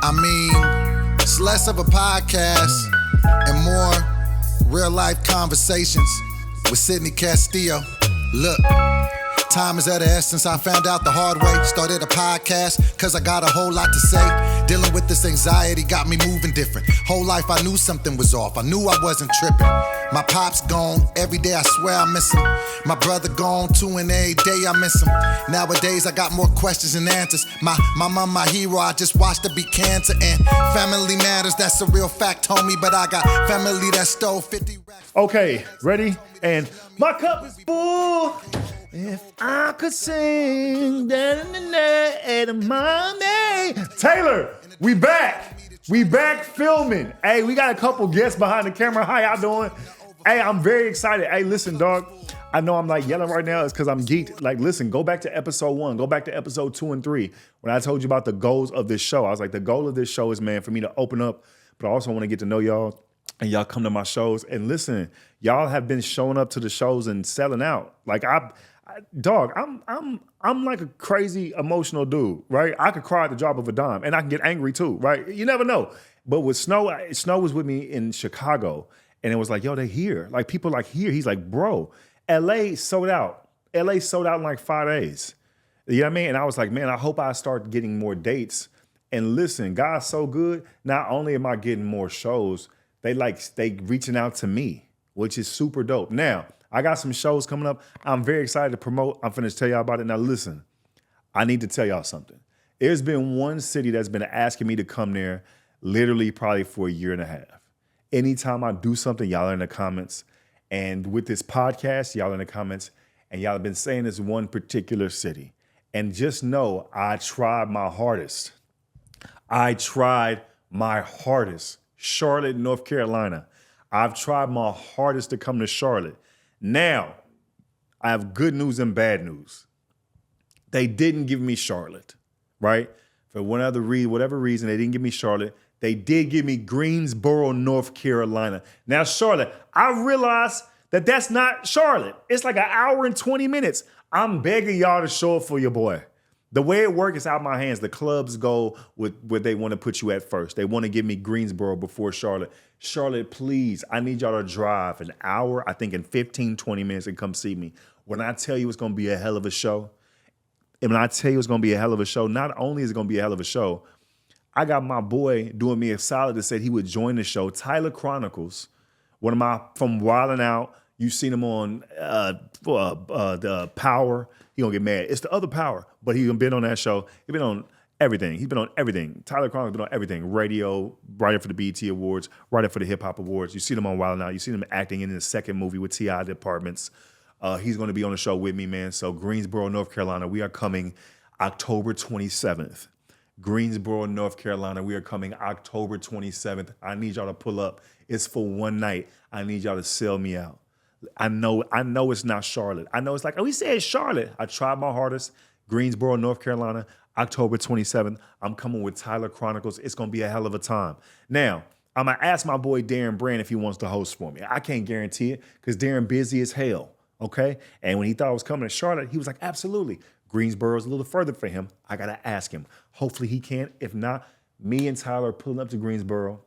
I mean, it's less of a podcast and more real life conversations with Sydney Castillo. Look, time is of the essence. I found out the hard way. Started a podcast cause I got a whole lot to say. Dealing with this anxiety got me moving different. Whole life I knew something was off. I knew I wasn't tripping. My pop's gone. Every day I swear I miss him. My brother gone too, and every day I miss him. Nowadays I got more questions than answers. My mom, my hero, I just watched her beat cancer. And family matters, that's a real fact, homie. But I got family that stole 50 racks. Okay, ready? And my cup is full. If I could sing, mommy. Taylor, we back. We back filming. Hey, we got a couple guests behind the camera. How y'all doing? Hey, I'm very excited. Hey, listen, dog. I know I'm like yelling right now. It's because I'm geeked. Like, listen, go back to episode 1. Go back to episode 2 and 3. When I told you about the goals of this show, I was like, the goal of this show is, man, for me to open up, but I also want to get to know y'all. And y'all come to my shows. And listen, y'all have been showing up to the shows and selling out. Like, I'm like a crazy emotional dude, right? I could cry at the drop of a dime, and I can get angry too, right? You never know. But with Snow, Snow was with me in Chicago, and it was like, yo, they here. Like, people like here. He's like, bro, LA sold out. LA sold out in like 5 days. You know what I mean? And I was like, man, I hope I start getting more dates. And listen, God's so good. Not only am I getting more shows, they reaching out to me, which is super dope. Now, I got some shows coming up. I'm very excited to promote. I'm finna tell y'all about it. Now listen, I need to tell y'all something. There's been one city that's been asking me to come there literally probably for a year and a half. Anytime I do something, y'all are in the comments. And with this podcast, y'all are in the comments. And y'all have been saying this one particular city. And just know I tried my hardest. Charlotte, North Carolina. I've tried my hardest to come to Charlotte. Now, I have good news and bad news. They didn't give me Charlotte, right? For whatever reason, they didn't give me Charlotte. They did give me Greensboro, North Carolina. Now, Charlotte, I realize that that's not Charlotte. It's like 1 hour and 20 minutes. I'm begging y'all to show up for your boy. The way it works is out of my hands. The clubs go with where they want to put you at first. They want to give me Greensboro before Charlotte. Charlotte, please, I need y'all to drive 1 hour, I think in 15, 20 minutes and come see me. When I tell you it's going to be a hell of a show, not only is it going to be a hell of a show, I got my boy doing me a solid that said he would join the show, Tyler Chronicles, one of my, from Wildin' Out. You've seen him on the Power. He gonna get mad. It's the other Power, but he's been on that show. He's been on everything. He's been on everything. Tyler Chronicles been on everything. Radio, writer for the BET Awards, writer for the Hip Hop Awards. You see him on Wild 'N Out. You see him acting in the second movie with T.I. Departments. He's going to be on the show with me, man. So Greensboro, North Carolina, we are coming October 27th. Greensboro, North Carolina, we are coming October 27th. I need y'all to pull up. It's for one night. I need y'all to sell me out. I know it's not Charlotte. I know it's like, oh, he said Charlotte. I tried my hardest. Greensboro, North Carolina, October 27th. I'm coming with Tyler Chronicles. It's going to be a hell of a time. Now, I'm going to ask my boy Darren Brand if he wants to host for me. I can't guarantee it because Darren busy as hell, okay? And when he thought I was coming to Charlotte, he was like, absolutely. Greensboro's a little further for him. I got to ask him. Hopefully he can. If not, me and Tyler are pulling up to Greensboro,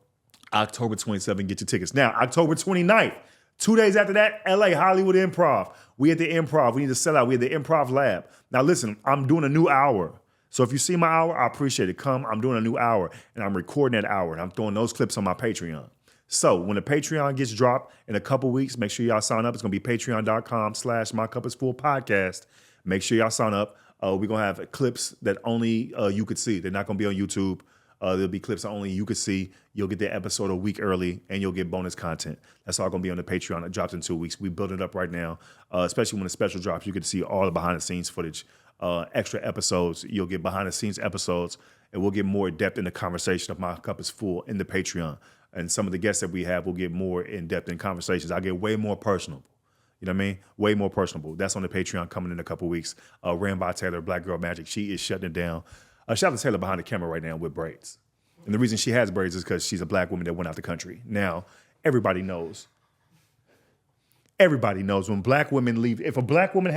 October 27th. Get your tickets. Now, October 29th. 2 days after that, LA, Hollywood Improv. We at the Improv. We need to sell out. We at the Improv Lab. Now listen, I'm doing a new hour. So if you see my hour, I appreciate it. Come, I'm doing a new hour, and I'm recording that hour, and I'm throwing those clips on my Patreon. So when the Patreon gets dropped in a couple weeks, make sure y'all sign up. It's going to be patreon.com/mycupIsfull podcast. Make sure y'all sign up. We're going to have clips that only you could see. They're not going to be on YouTube. There'll be clips that only you could see. You'll get the episode a week early, and you'll get bonus content. That's all going to be on the Patreon. It drops in 2 weeks. We build it up right now, especially when the special drops. You can see all the behind-the-scenes footage, extra episodes. You'll get behind-the-scenes episodes, and we'll get more depth in the conversation of My Cup is Full in the Patreon. And some of the guests that we have will get more in-depth in conversations. I get way more personal. You know what I mean? Way more personable. That's on the Patreon coming in a couple weeks. Ran by Taylor, Black Girl Magic. She is shutting it down. Shout out to Taylor behind the camera right now with braids. And the reason she has braids is because she's a black woman that went out the country. Now, everybody knows when black women leave. If a black woman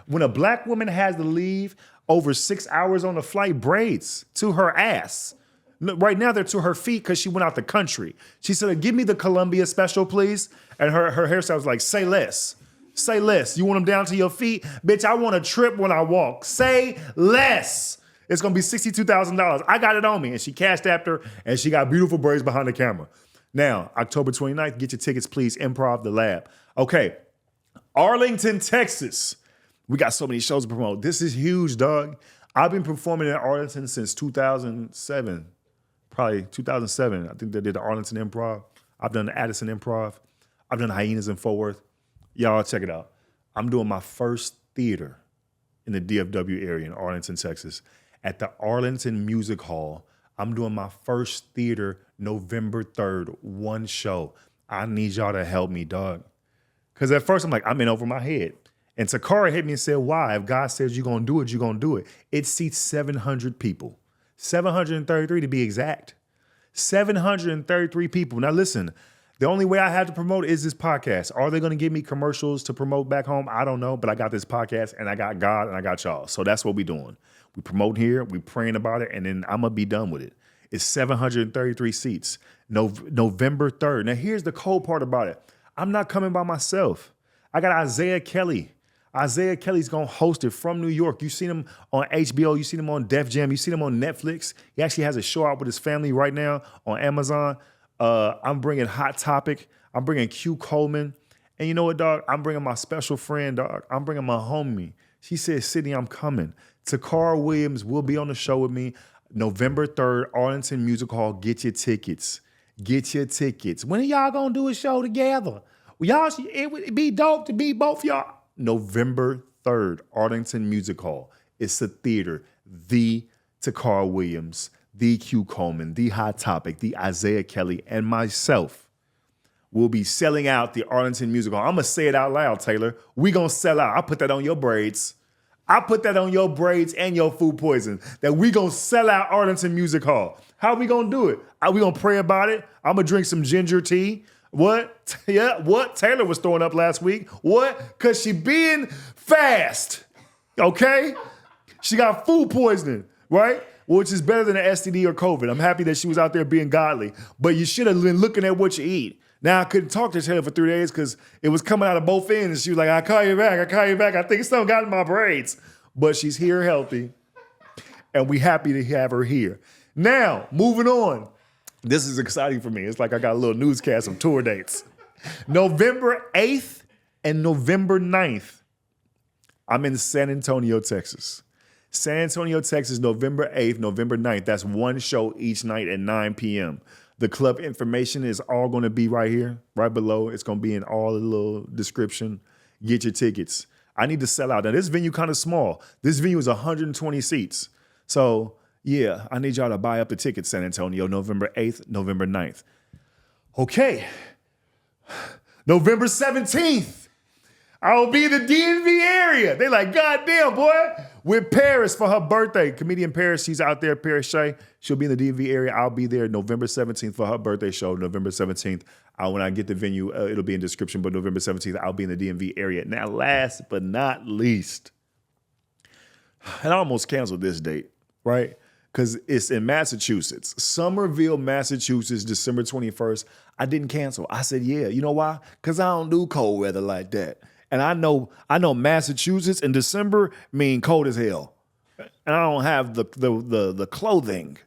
when a black woman has to leave over 6 hours on a flight, braids to her ass. No, right now they're to her feet because she went out the country. She said, give me the Columbia special, please. And her hairstyle was like, say less. Say less. You want them down to your feet? Bitch, I want a trip when I walk. Say less. It's going to be $62,000. I got it on me. And she cashed after, and she got beautiful braids behind the camera. Now, October 29th, get your tickets, please. Improv the Lab. Okay. Arlington, Texas. We got so many shows to promote. This is huge, dog. I've been performing in Arlington since 2007. Probably 2007. I think they did the Arlington Improv. I've done the Addison Improv. I've done Hyenas in Fort Worth. Y'all check it out. I'm doing my first theater in the DFW area in Arlington, Texas. At the Arlington Music Hall. I'm doing my first theater November 3rd, one show. I need y'all to help me, dog. Because at first I'm like, I'm in over my head. And Takara hit me and said, why? If God says you're going to do it, you're going to do it. It seats 700 people. 733 to be exact. 733 people. Now listen, the only way I have to promote is this podcast. Are they going to give me commercials to promote back home? I don't know, but I got this podcast and I got God and I got y'all. So that's what we're doing. We promote here, we praying about it, and then I'm going to be done with it. It's 733 seats. November 3rd. Now here's the cold part about it. I'm not coming by myself. I got Isaiah Kelly. Isaiah Kelly's going to host it from New York. You've seen him on HBO. You've seen him on Def Jam. You've seen him on Netflix. He actually has a show out with his family right now on Amazon. I'm bringing Hot Topic. I'm bringing Q Coleman. And you know what, dog? I'm bringing my special friend, dog. I'm bringing my homie. She said, Sydney, I'm coming. Takara Williams will be on the show with me November 3rd, Arlington Music Hall. Get your tickets. Get your tickets. When are y'all going to do a show together? Y'all, it would be dope to be both y'all. November 3rd, Arlington Music Hall. It's a theater. The Takara Williams, the Q Coleman, the Hot Topic, the Isaiah Kelly, and myself will be selling out the Arlington Music Hall. I'm going to say it out loud, Taylor. We going to sell out. I put that on your braids. I put that on your braids and your food poison, that we going to sell out Arlington Music Hall. How we going to do it? Are we going to pray about it? I'm going to drink some ginger tea. What? Yeah, what? Taylor was throwing up last week. What? Because she being fast, okay? She got food poisoning, right? Which is better than an STD or COVID. I'm happy that she was out there being godly. But you should have been looking at what you eat. Now, I couldn't talk to Taylor for 3 days because it was coming out of both ends. She was like, I'll call you back. I think something got in my braids. But she's here healthy, and we happy to have her here. Now, moving on. This is exciting for me. It's like I got a little newscast of tour dates. November 8th and November 9th, I'm in San Antonio, Texas. San Antonio, Texas, November 8th, November 9th. That's one show each night at 9 p.m. The club information is all going to be right here, right below. It's going to be in all the little description. Get your tickets. I need to sell out. Now, this venue kind of small. This venue is 120 seats. So, yeah, I need y'all to buy up the tickets, San Antonio, November 8th, November 9th. Okay. November 17th, I'll be in the DMV area. They like, goddamn, boy. With Paris for her birthday. Comedian Paris, she's out there, Paris Shay. She'll be in the DMV area. I'll be there November 17th for her birthday show, November 17th. When I get the venue, it'll be in description, but November 17th, I'll be in the DMV area. Now, last but not least, and I almost canceled this date, right? Because it's in Massachusetts. Somerville, Massachusetts, December 21st. I didn't cancel. I said, yeah. You know why? Because I don't do cold weather like that. And I know Massachusetts in December mean cold as hell. And I don't have the clothing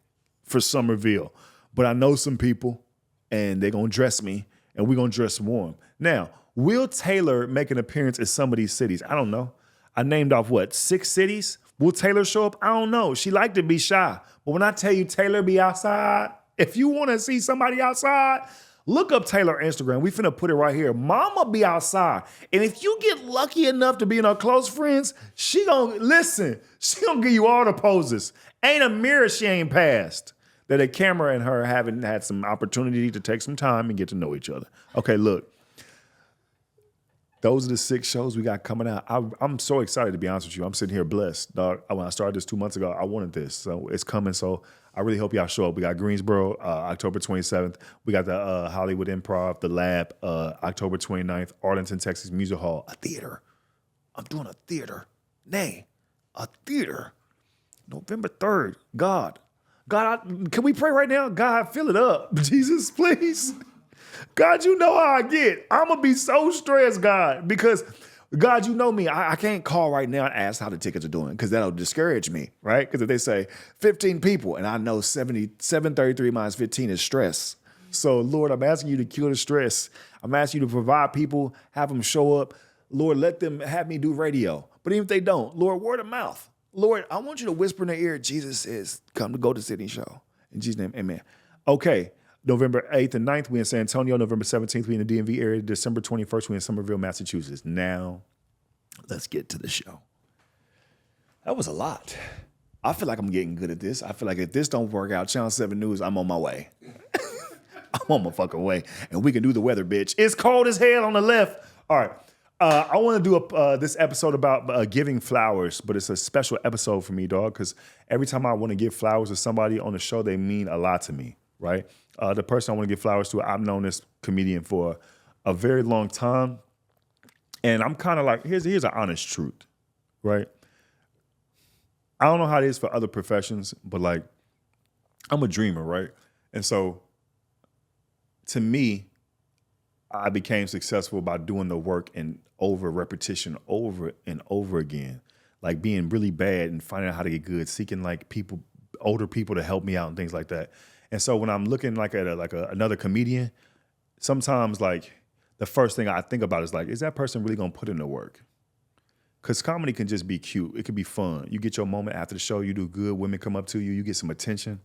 for Somerville. But I know some people, and they're going to dress me, and we're going to dress warm. Now, will Taylor make an appearance in some of these cities? I don't know. I named off, 6 cities? Will Taylor show up? I don't know. She like to be shy. But when I tell you Taylor be outside, if you want to see somebody outside, look up Taylor Instagram. We finna put it right here. Mama be outside. And if you get lucky enough to be in her close friends, she gonna give you all the poses. Ain't a mirror she ain't passed. That a camera and her haven't had some opportunity to take some time and get to know each other. Okay, look. Those are the 6 shows we got coming out. I'm so excited, to be honest with you. I'm sitting here blessed, dog. When I started this 2 months ago, I wanted this. So it's coming. So I really hope y'all show up. We got Greensboro, October 27th. We got the Hollywood Improv, the Lab, October 29th. Arlington, Texas Music Hall, a theater. I'm doing a theater. Nay, a theater. November 3rd, God. God, can we pray right now? God, fill it up. Jesus, please. God, you know how I get. I'm going to be so stressed, God, because God, you know me. I can't call right now and ask how the tickets are doing because that'll discourage me, right? Because if they say 15 people and I know 733 minus 15 is stress. So, Lord, I'm asking you to cure the stress. I'm asking you to provide people, have them show up. Lord, let them have me do radio. But even if they don't, Lord, word of mouth. Lord, I want you to whisper in their ear, Jesus says, come to go to Sydney show. In Jesus' name, amen. Okay, November 8th and 9th, we in San Antonio. November 17th, we in the DMV area. December 21st, we in Somerville, Massachusetts. Now, let's get to the show. That was a lot. I feel like I'm getting good at this. I feel like if this don't work out, Channel 7 News, I'm on my way. I'm on my fucking way. And we can do the weather, bitch. It's cold as hell on the left. All right. I want to do this episode about giving flowers, but it's a special episode for me, dog, because every time I want to give flowers to somebody on the show, they mean a lot to me, right? The person I want to give flowers to, I've known this comedian for a very long time, and I'm kind of like, here's an honest truth, right? I don't know how it is for other professions, but like, I'm a dreamer, right? And so, to me, I became successful by doing the work and over repetition over and over again, like being really bad and finding out how to get good, seeking like people, older people to help me out and things like that. And so when I'm looking like at another comedian, sometimes like the first thing I think about is like, is that person really gonna put in the work? Because comedy can just be cute. It can be fun. You get your moment after the show, you do good, women come up to you, you get some attention.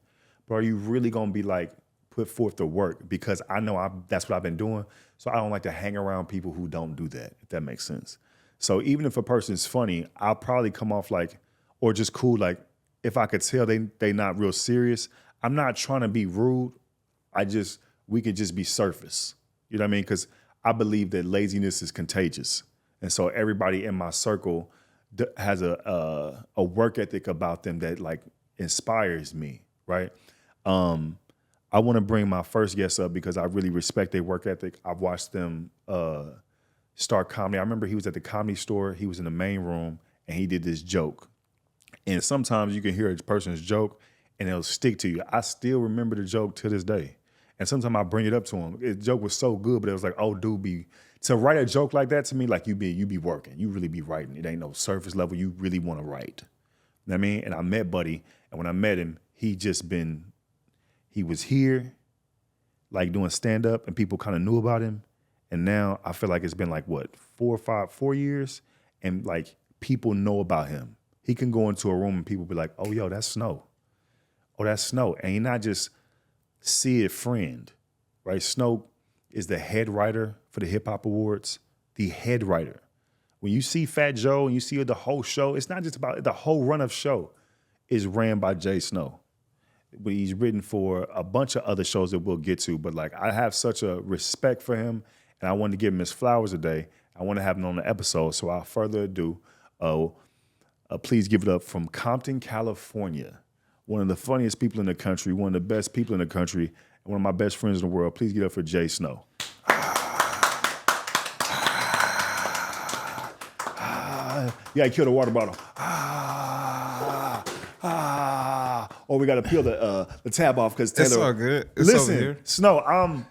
But are you really gonna be like, put forth the work? Because I know that's what I've been doing. So I don't like to hang around people who don't do that, if that makes sense. So even if a person's funny, I'll probably come off like, or just cool, like if I could tell they not real serious, I'm not trying to be rude. We could just be surface. You know what I mean? Because I believe that laziness is contagious. And so everybody in my circle has a work ethic about them that like inspires me, right? I want to bring my first guest up because I really respect their work ethic. I've watched them start comedy. I remember he was at the Comedy Store. He was in the main room, and he did this joke. And sometimes you can hear a person's joke, and it'll stick to you. I still remember the joke to this day. And sometimes I bring it up to him. The joke was so good, but it was like, oh, dude, to write a joke like that to me, like you be working. You really be writing. It ain't no surface level. You really want to write. You know what I mean? And I met Buddy, and when I met him, he was here, like doing stand-up, and people kind of knew about him. And now I feel like it's been like, 4 years, and like people know about him. He can go into a room and people be like, oh, yo, that's Snow. Oh, that's Snow. And he not just Sid friend, right? Snow is the head writer for the Hip Hop Awards, the head writer. When you see Fat Joe and you see the whole show, it's not just about the whole run of show is ran by JSnow. But he's written for a bunch of other shows that we'll get to. But like, I have such a respect for him, and I wanted to give him his flowers today. I want to have him on the episode. So without further ado, please give it up from Compton, California. One of the funniest people in the country, one of the best people in the country, and one of my best friends in the world. Please give it up for JSnow. You gotta kill the water bottle. Or we gotta peel the tab off because Taylor. It's all good. It's over here. Snow,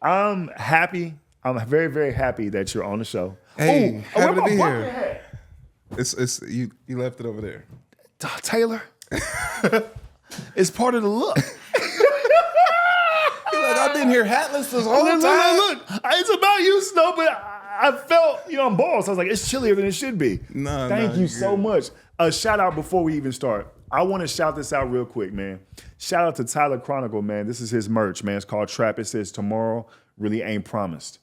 I'm happy. I'm very, very happy that you're on the show. Hey, happy to be here. Hat? It's you left it over there. Taylor. It's part of the look. Like, I've been here hatless this whole time. Look, it's about you, Snow, but I felt, I'm bald, so I was like, it's chillier than it should be. Thank you so much. A shout out before we even start. I want to shout this out real quick, man. Shout out to Tyler Chronicle, man. This is his merch, man. It's called Trap. It says tomorrow really ain't promised.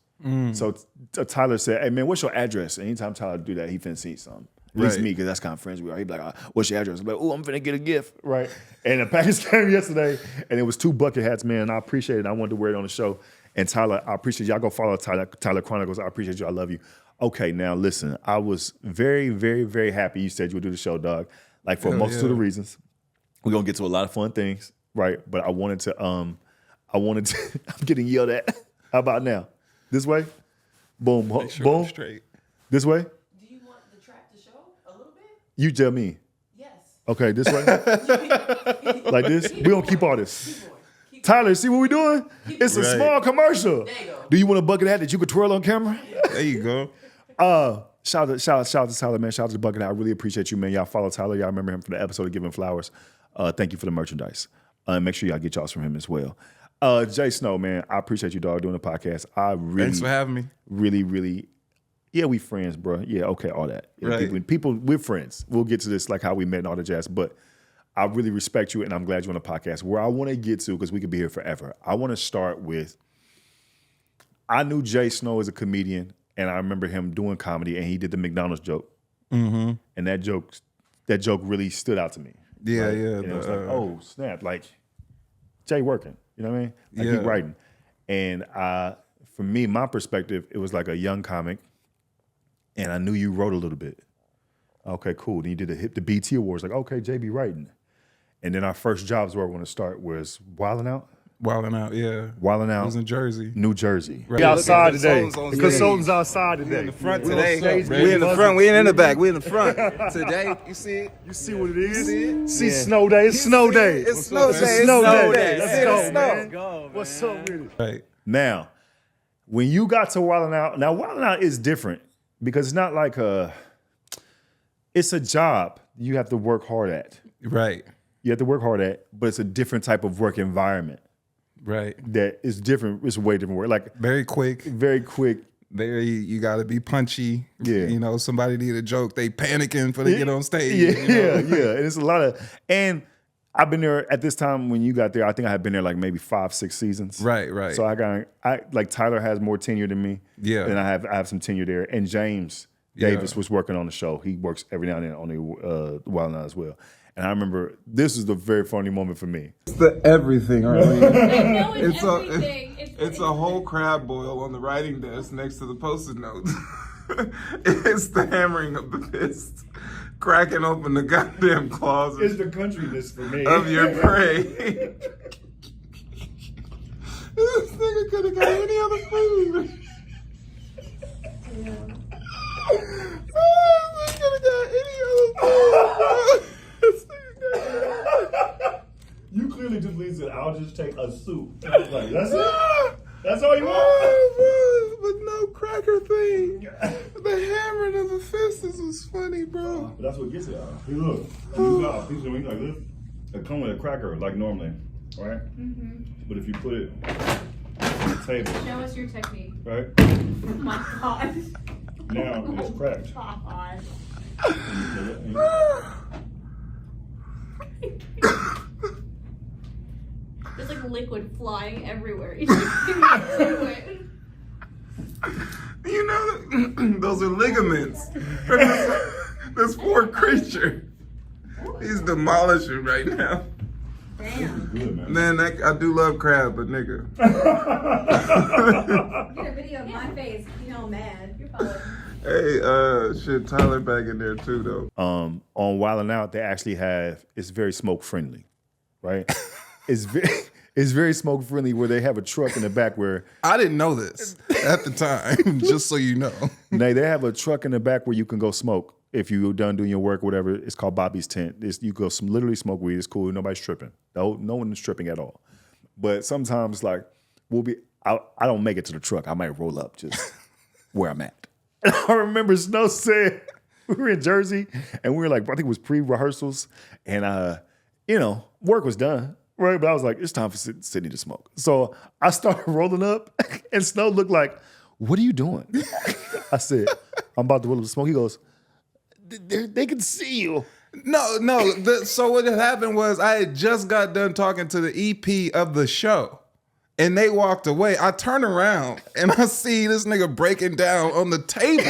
So Tyler said, hey, man, what's your address? Anytime Tyler do that, he finna see something. At least me, because that's kind of friends we are. He'd be like, what's your address? I'm like, I'm finna get a gift, right? And the package came yesterday, and it was 2 bucket hats, man. I appreciate it. I wanted to wear it on the show. And Tyler, I appreciate y'all. Go follow Tyler Chronicles. I appreciate you. I love you. Okay, now listen. I was very, very, very happy you said you would do the show, dog. Like for a multitude of reasons. We're gonna get to a lot of fun things, right? But I wanted to, I'm getting yelled at. How about now? This way? Boom, boom. I'm straight. This way? Do you want the track to show a little bit? You tell me. Yes. Okay, this way. Like this. We don't keep all this. Tyler, see what we doing? It's a Right. small commercial. There you go. Do you want a bucket hat that you could twirl on camera? There you go. Shout out to Tyler, man. Shout out to the bucket hat. I really appreciate you, man. Y'all follow Tyler. Y'all remember him from the episode of Giving Flowers. Thank you for the merchandise. Make sure y'all get y'all from him as well. JSnow, man, I appreciate you, dog, doing the podcast. Thanks for having me. Really, yeah, we friends, bro. Yeah, okay, all that. Yeah, Right. people, we're friends. We'll get to this, like how we met and all the jazz, but I really respect you, and I'm glad you're on the podcast. Where I want to get to, because we could be here forever, I want to start with, I knew JSnow as a comedian, and I remember him doing comedy, and he did the McDonald's joke. Mm-hmm. And that joke really stood out to me. Yeah, right? yeah. And it was like, oh, snap, like, Jay working, you know what I mean? Like, Yeah. he writing. And for me, my perspective, it was like a young comic, and I knew you wrote a little bit. Okay, cool. Then you did the BT Awards, like, okay, Jay be writing. And then our first jobs where I want to start was Wildin' Out. Wilding out, yeah. Wildin' I Out, was in Jersey. New Jersey. Right. We outside The today. consultants on The stage. consultants outside today. In the front We on today. stage, We in the buzzing. front. We ain't in the back. We in the front today. You see it? You see what it is? see it? See Snow Day. It's Snow Day. It's snow day. It's Snow snow Day. day. Let's See it? go, It's man. snow. What's up with it? Right. Now, when you got to Wildin' Out, now Wildin' Out is different because it's not like it's a job you have to work hard at. Right. You have to work hard at, but it's a different type of work environment Right. that is different. It's a way different work. Like Very quick. very quick. Very, you got to be punchy. Yeah. You know, somebody need a joke. They panicking before they get on stage. Yeah, you know? yeah. And it's a lot of, and I've been there at this time when you got there. I think I had been there like maybe 5-6 seasons. Right, right. So I like Tyler has more tenure than me. Yeah. And I have some tenure there. And James Davis was working on the show. He works every now and then on the Wild Night as well. And I remember this is the very funny moment for me. It's the everything, Arlene. No, it's It's everything. It's a whole crab boil on the writing desk next to the post-it notes. It's the hammering of the fist, cracking open the goddamn closet the countryness for me. of your prey. This nigga could have got any other food. Oh, this nigga could have got any other food. This nigga got You clearly just leave it. I'll just take a soup. Like, that's it? That's all you want? But no cracker thing. The hammering of the fist was funny, bro. But that's what gets it. Hey, look. You got these wings like this. They come with a cracker like normally, right? Mm-hmm. But if you put it on the table, Show us your technique. right? Oh my god. Now it's cracked. God. There's like liquid flying everywhere. You just can't do it. You know, those are ligaments. This poor creature. He's demolishing right now. Damn. Good, man. Man, I do love crab, but nigga. Get a video of my face, you know, mad. You're following. Hey, shit, Tyler back in there too, though. On Wildin' Out, they actually have, it's very smoke friendly, right? It's very smoke friendly where they have a truck in the back where I didn't know this at the time, just so you know. they have a truck in the back where you can go smoke. If you're done doing your work, whatever, it's called Bobby's Tent. You go literally smoke weed. It's cool. Nobody's tripping. No one is tripping at all. But sometimes, like, I don't make it to the truck. I might roll up just where I'm at. I remember Snow said we were in Jersey and we were like, I think it was pre-rehearsals, and work was done. Right, but I was like, it's time for Sydney to smoke. So I started rolling up, and Snow looked like, what are you doing? I said, I'm about to roll up the smoke. He goes, they can see you. No. So what had happened was I had just got done talking to the EP of the show, and they walked away. I turn around and I see this nigga breaking down on the table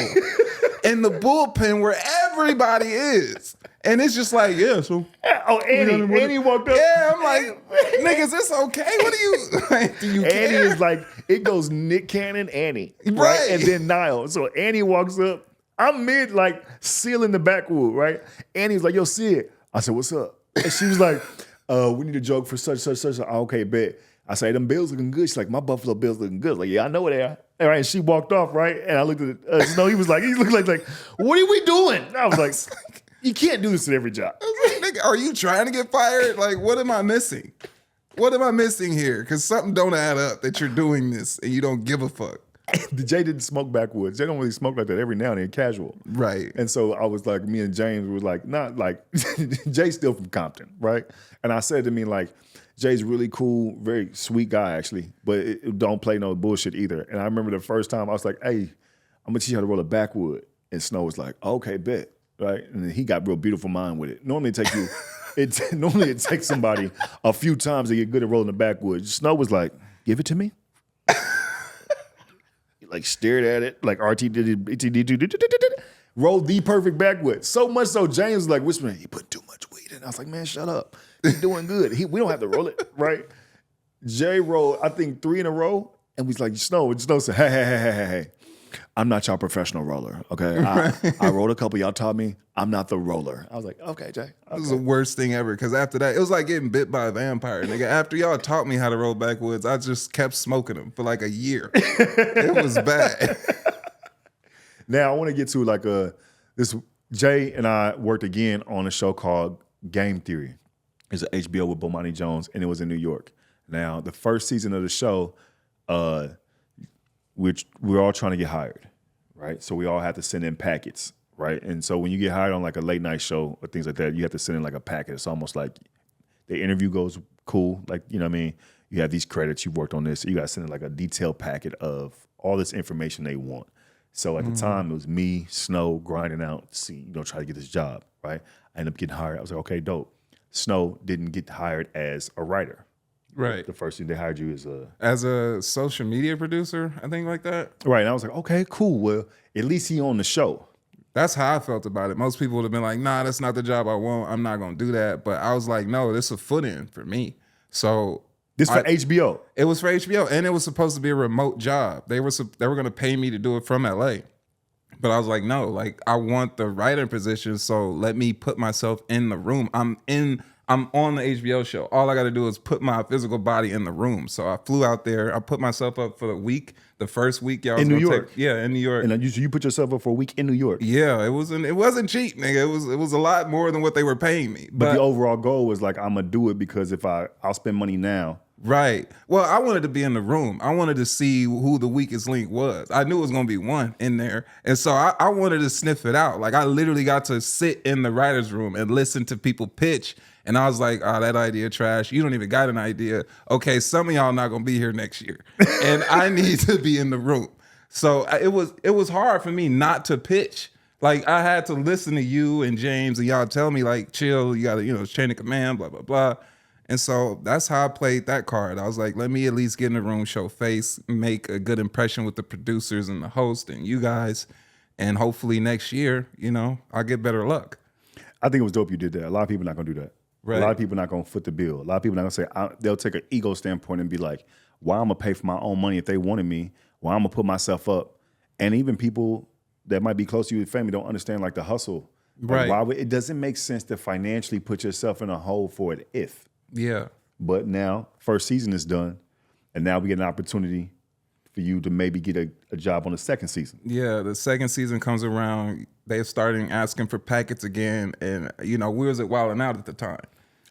in the bullpen where everybody is. And it's just like, yeah, so. Oh, Annie walked up. Yeah, I'm like, niggas, it's okay. What do you, like, do you Annie care? is like, it goes Nick Cannon, Annie, right? Right. And then Niall. So Annie walks up. I'm mid, like, sealing the backwood, right? Annie's like, yo, Sid. I said, what's up? And she was like, we need a joke for such. Okay, bet. I say, them Bills looking good. She's like, my Buffalo Bills looking good. I was like, yeah, I know they are. All right, and she walked off, right? And I looked at Snow. He looked like, what are we doing? And I was like, You can't do this at every job. I was like, nigga, are you trying to get fired? Like, what am I missing? What am I missing here? Because something don't add up that you're doing this and you don't give a fuck. The Jay didn't smoke backwoods. Jay don't really smoke like that every now and then, casual. Right. And so I was like, me and James was like, not like, Jay's still from Compton, right? And I said to me, like, Jay's really cool, very sweet guy, actually, but don't play no bullshit either. And I remember the first time I was like, hey, I'm gonna teach you how to roll a backwood. And Snow was like, okay, bet, right? And then he got real beautiful mind with it. Normally it takes somebody a few times to get good at rolling the backwood. Snow was like, give it to me. He like stared at it, like RT rolled the perfect backwood. So much so James was like whispering, he put too much weed in. I was like, man, shut up. He's doing good. We don't have to roll it, right? Jay rolled, I think 3 in a row, and we was like, Snow said, hey. I'm not y'all professional roller, okay? I rolled a couple, y'all taught me, I'm not the roller. I was like, okay, Jay. Okay. This is the worst thing ever, because after that, it was like getting bit by a vampire, nigga. After y'all taught me how to roll backwoods, I just kept smoking them for like a year. It was bad. Now, I want to get to like this, Jay and I worked again on a show called Game Theory. It's an HBO with Bomani Jones, and it was in New York. Now, the first season of the show, we're all trying to get hired, right? So we all have to send in packets, right? And so when you get hired on like a late night show or things like that, you have to send in like a packet. It's almost like the interview goes cool, like, you know what I mean? You have these credits, you've worked on this, so you got to send in like a detailed packet of all this information they want. So at the time, it was me, Snow, grinding out, try to get this job, right? I ended up getting hired. I was like, okay, dope. Snow didn't get hired as a writer. Right. The first thing they hired you as a social media producer, I think like that. Right. And I was like, okay, cool. Well, at least he on the show. That's how I felt about it. Most people would have been like, nah, that's not the job I want. I'm not going to do that. But I was like, no, this is a foot in for me. So this for HBO. It was for HBO, and it was supposed to be a remote job. They were going to pay me to do it from LA. But I was like, no, like I want the writer position, so let me put myself in the room. I'm on the HBO show. All I got to do is put my physical body in the room. So I flew out there. I put myself up for the week. The first week, y'all was in New York. In New York. And you put yourself up for a week in New York. Yeah, it wasn't cheap, nigga. It was a lot more than what they were paying me. But the overall goal was like, I'm gonna do it because if I'll spend money now. Right. Well, I wanted to be in the room. I wanted to see who the weakest link was. I knew it was going to be one in there. And so I wanted to sniff it out. Like I literally got to sit in the writer's room and listen to people pitch. And I was like, oh, that idea trash. You don't even got an idea. Okay, some of y'all not going to be here next year. And I need to be in the room. So it was hard for me not to pitch. Like I had to listen to you and James and y'all tell me like, chill, you got to, chain of command, blah, blah, blah. And so that's how I played that card. I was like, let me at least get in the room, show face, make a good impression with the producers and the host and you guys. And hopefully next year, I'll get better luck. I think it was dope you did that. A lot of people not going to do that. Right. A lot of people not going to foot the bill. A lot of people not going to say, they'll take an ego standpoint and be like, why I'm going to pay for my own money if they wanted me? Why I'm going to put myself up? And even people that might be close to your family don't understand like the hustle. Like, right. it doesn't make sense to financially put yourself in a hole for it if. Yeah. But now, first season is done, and now we get an opportunity for you to maybe get a job on the second season. Yeah, the second season comes around. They're starting asking for packets again, and we was at Wild 'N Out at the time.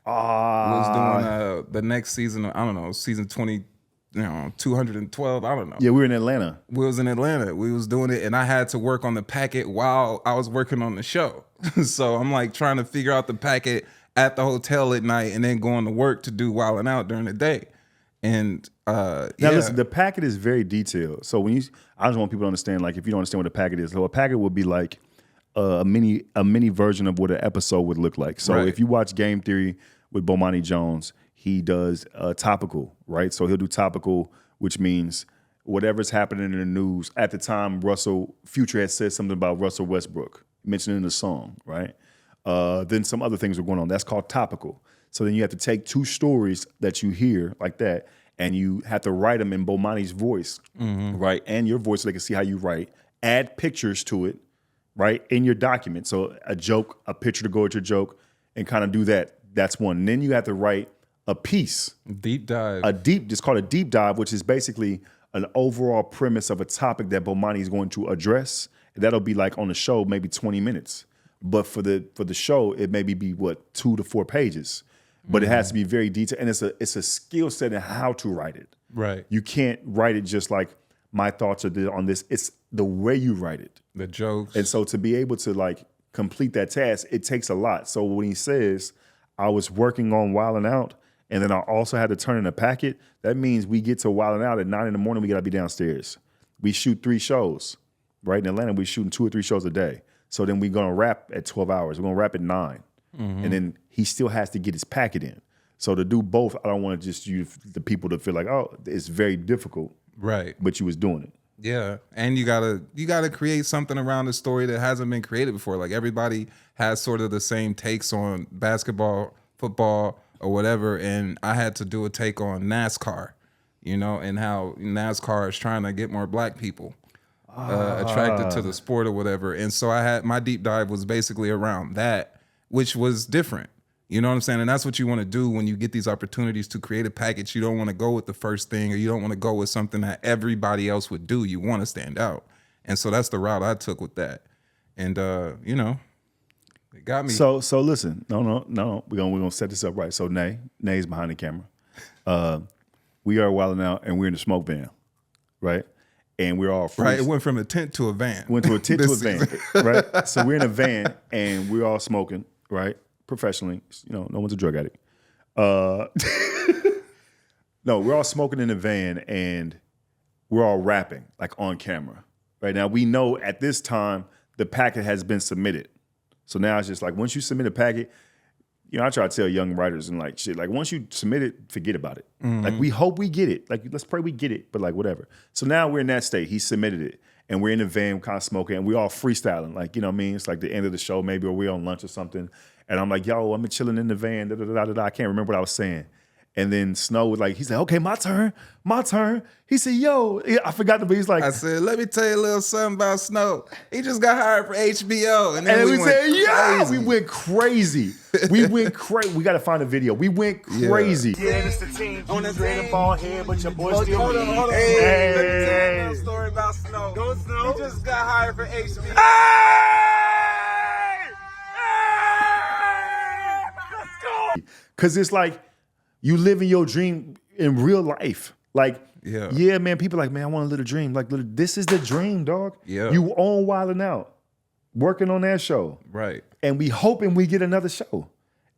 We was doing the next season. I don't know, season 20, 212. I don't know. Yeah, we were in Atlanta. We was in Atlanta. We was doing it, and I had to work on the packet while I was working on the show. So I'm like trying to figure out the packet at the hotel at night and then going to work to do Wild 'N Out during the day. And now listen, the packet is very detailed. So I just want people to understand, like if you don't understand what a packet is, so a packet would be like a mini version of what an episode would look like. So if you watch Game Theory with Bomani Jones, he does topical, right? So he'll do topical, which means whatever's happening in the news. At the time, Future had said something about Russell Westbrook, mentioned in the song, right? Then some other things were going on. That's called topical. So then you have to take two stories that you hear like that, and you have to write them in Bomani's voice, right? And your voice so they can see how you write. Add pictures to it, right? In your document. So a joke, a picture to go with your joke, and kind of do that. That's one. And then you have to write a piece. Deep dive. It's called a deep dive, which is basically an overall premise of a topic that Bomani is going to address. That'll be like on the show, maybe 20 minutes. But for the show, it maybe be what 2 to 4 pages, but it has to be very detailed, and it's a skill set in how to write it. Right. You can't write it just like my thoughts are on this. It's the way you write it, The jokes. and so to be able to like complete that task, it takes a lot. So when he says I was working on Wildin' Out, and then I also had to turn in a packet, that means we get to Wildin' Out at 9 in the morning. We gotta be downstairs. We shoot 3 shows, right? In Atlanta, we're shooting 2 or 3 shows a day. So then we're gonna wrap at 12 hours. We're gonna wrap at 9. And then he still has to get his packet in. So to do both, I don't want to just use the people to feel like, oh, it's very difficult. Right. But you was doing it. Yeah, and you gotta create something around the story that hasn't been created before. Like everybody has sort of the same takes on basketball, football, or whatever, and I had to do a take on NASCAR, and how NASCAR is trying to get more black people attracted to the sport or whatever. And so I had my deep dive was basically around that, which was different. You know what I'm saying? And that's what you want to do when you get these opportunities to create a package. You don't want to go with the first thing, or you don't want to go with something that everybody else would do. You want to stand out. And so that's the route I took with that. And it got me. So listen, no, we're gonna set this up right. So Nay's behind the camera. We are Wildin' Out, and we're in the smoke van, right? And we're all free. Right, it went from a tent to a van. Went to a tent to a van, right? So we're in a van, and we're all smoking, right? Professionally, no one's a drug addict. No, we're all smoking in the van, and we're all rapping like on camera. Right now, we know at this time the packet has been submitted. So now it's just like once you submit a packet, I try to tell young writers and like shit, like once you submit it, forget about it. Like we hope we get it. Like let's pray we get it, but like whatever. So now we're in that state. He submitted it, and we're in the van, kind of smoking, and we all freestyling. Like what I mean, it's like the end of the show, maybe, or we're on lunch or something. And I'm like, yo, I'm chilling in the van. I can't remember what I was saying. And then Snow was like, he said, okay, my turn. He said, yo, I forgot to be. He's like, I said, let me tell you a little something about Snow. He just got hired for HBO. And then we said, yeah, crazy. we went crazy. We got to find a video. We went crazy. Yeah, it's the team. On the dream ball here, but your boy still Hold on. Hey. Let me tell you a little story about Snow. Go Snow. He just got hired for HBO. Because it's like you living your dream in real life. Like, yeah, man, people are like, man, I want a little dream. Like, this is the dream, dog. Yeah. You on Wildin' Out, working on that show. Right. And we hoping we get another show.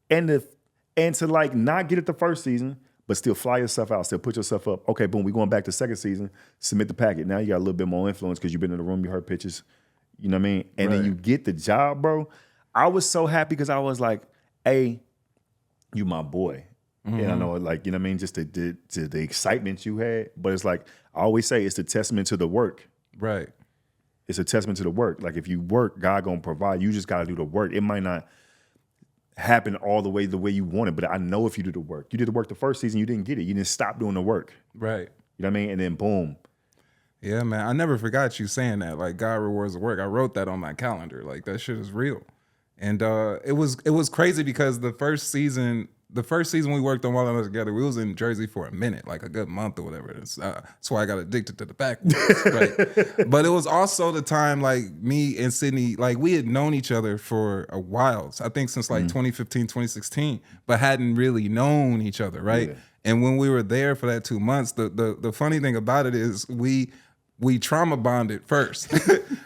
And to like not get it the first season, but still fly yourself out, still put yourself up. Okay, boom, we going back to second season, submit the packet. Now you got a little bit more influence because you've been in the room, you heard pitches. You know what I mean? And then you get the job, bro. I was so happy because I was like, hey, you my boy. And I know, like, you know what I mean? Just the excitement you had. But it's like, I always say it's a testament to the work. Right. It's a testament to the work. Like, if you work, God gonna provide. You just gotta do the work. It might not happen all the way you want it, but I know if you do the work. You did the work the first season, you didn't get it. You didn't stop doing the work. Right. You know what I mean? And then boom. Yeah, man. I never forgot you saying that. Like, God rewards the work. I wrote that on my calendar. Like, that shit is real. And it was crazy because the first season we worked on Wild 'N Out together, we was in Jersey for a minute, like a good month or whatever. That's why I got addicted to the backwoods, right? But it was also the time, like, me and Sydney, like, we had known each other for a while. I think since like 2015, 2016, but hadn't really known each other, right? Yeah. And when we were there for that 2 months, the funny thing about it is we trauma bonded first.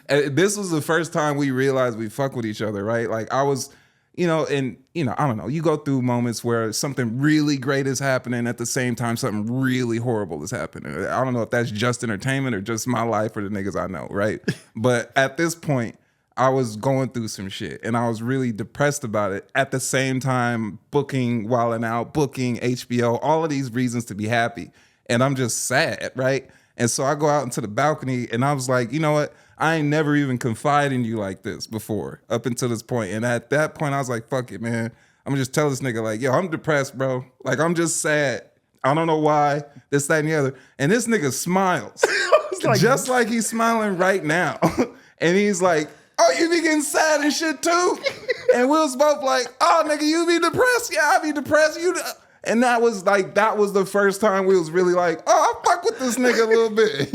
And this was the first time we realized we fuck with each other, right? Like, I was, I don't know, you go through moments where something really great is happening at the same time something really horrible is happening. I don't know if that's just entertainment or just my life or the niggas I know, right? But at this point, I was going through some shit and I was really depressed about it. At the same time, booking Wildin' Out, booking HBO, all of these reasons to be happy. And I'm just sad, right? And so I go out into the balcony and I was like, you know what? I ain't never even confided in you like this before up until this point. And at that point, I was like, fuck it, man. I'm gonna just tell this nigga like, yo, I'm depressed, bro. Like, I'm just sad. I don't know why, this, that, and the other. And this nigga smiles. Like, just like he's smiling right now. And he's like, oh, you be getting sad and shit too? And we was both like, oh, nigga, you be depressed? Yeah, I be depressed. And that was the first time we was really like, oh, I fuck with this nigga a little bit,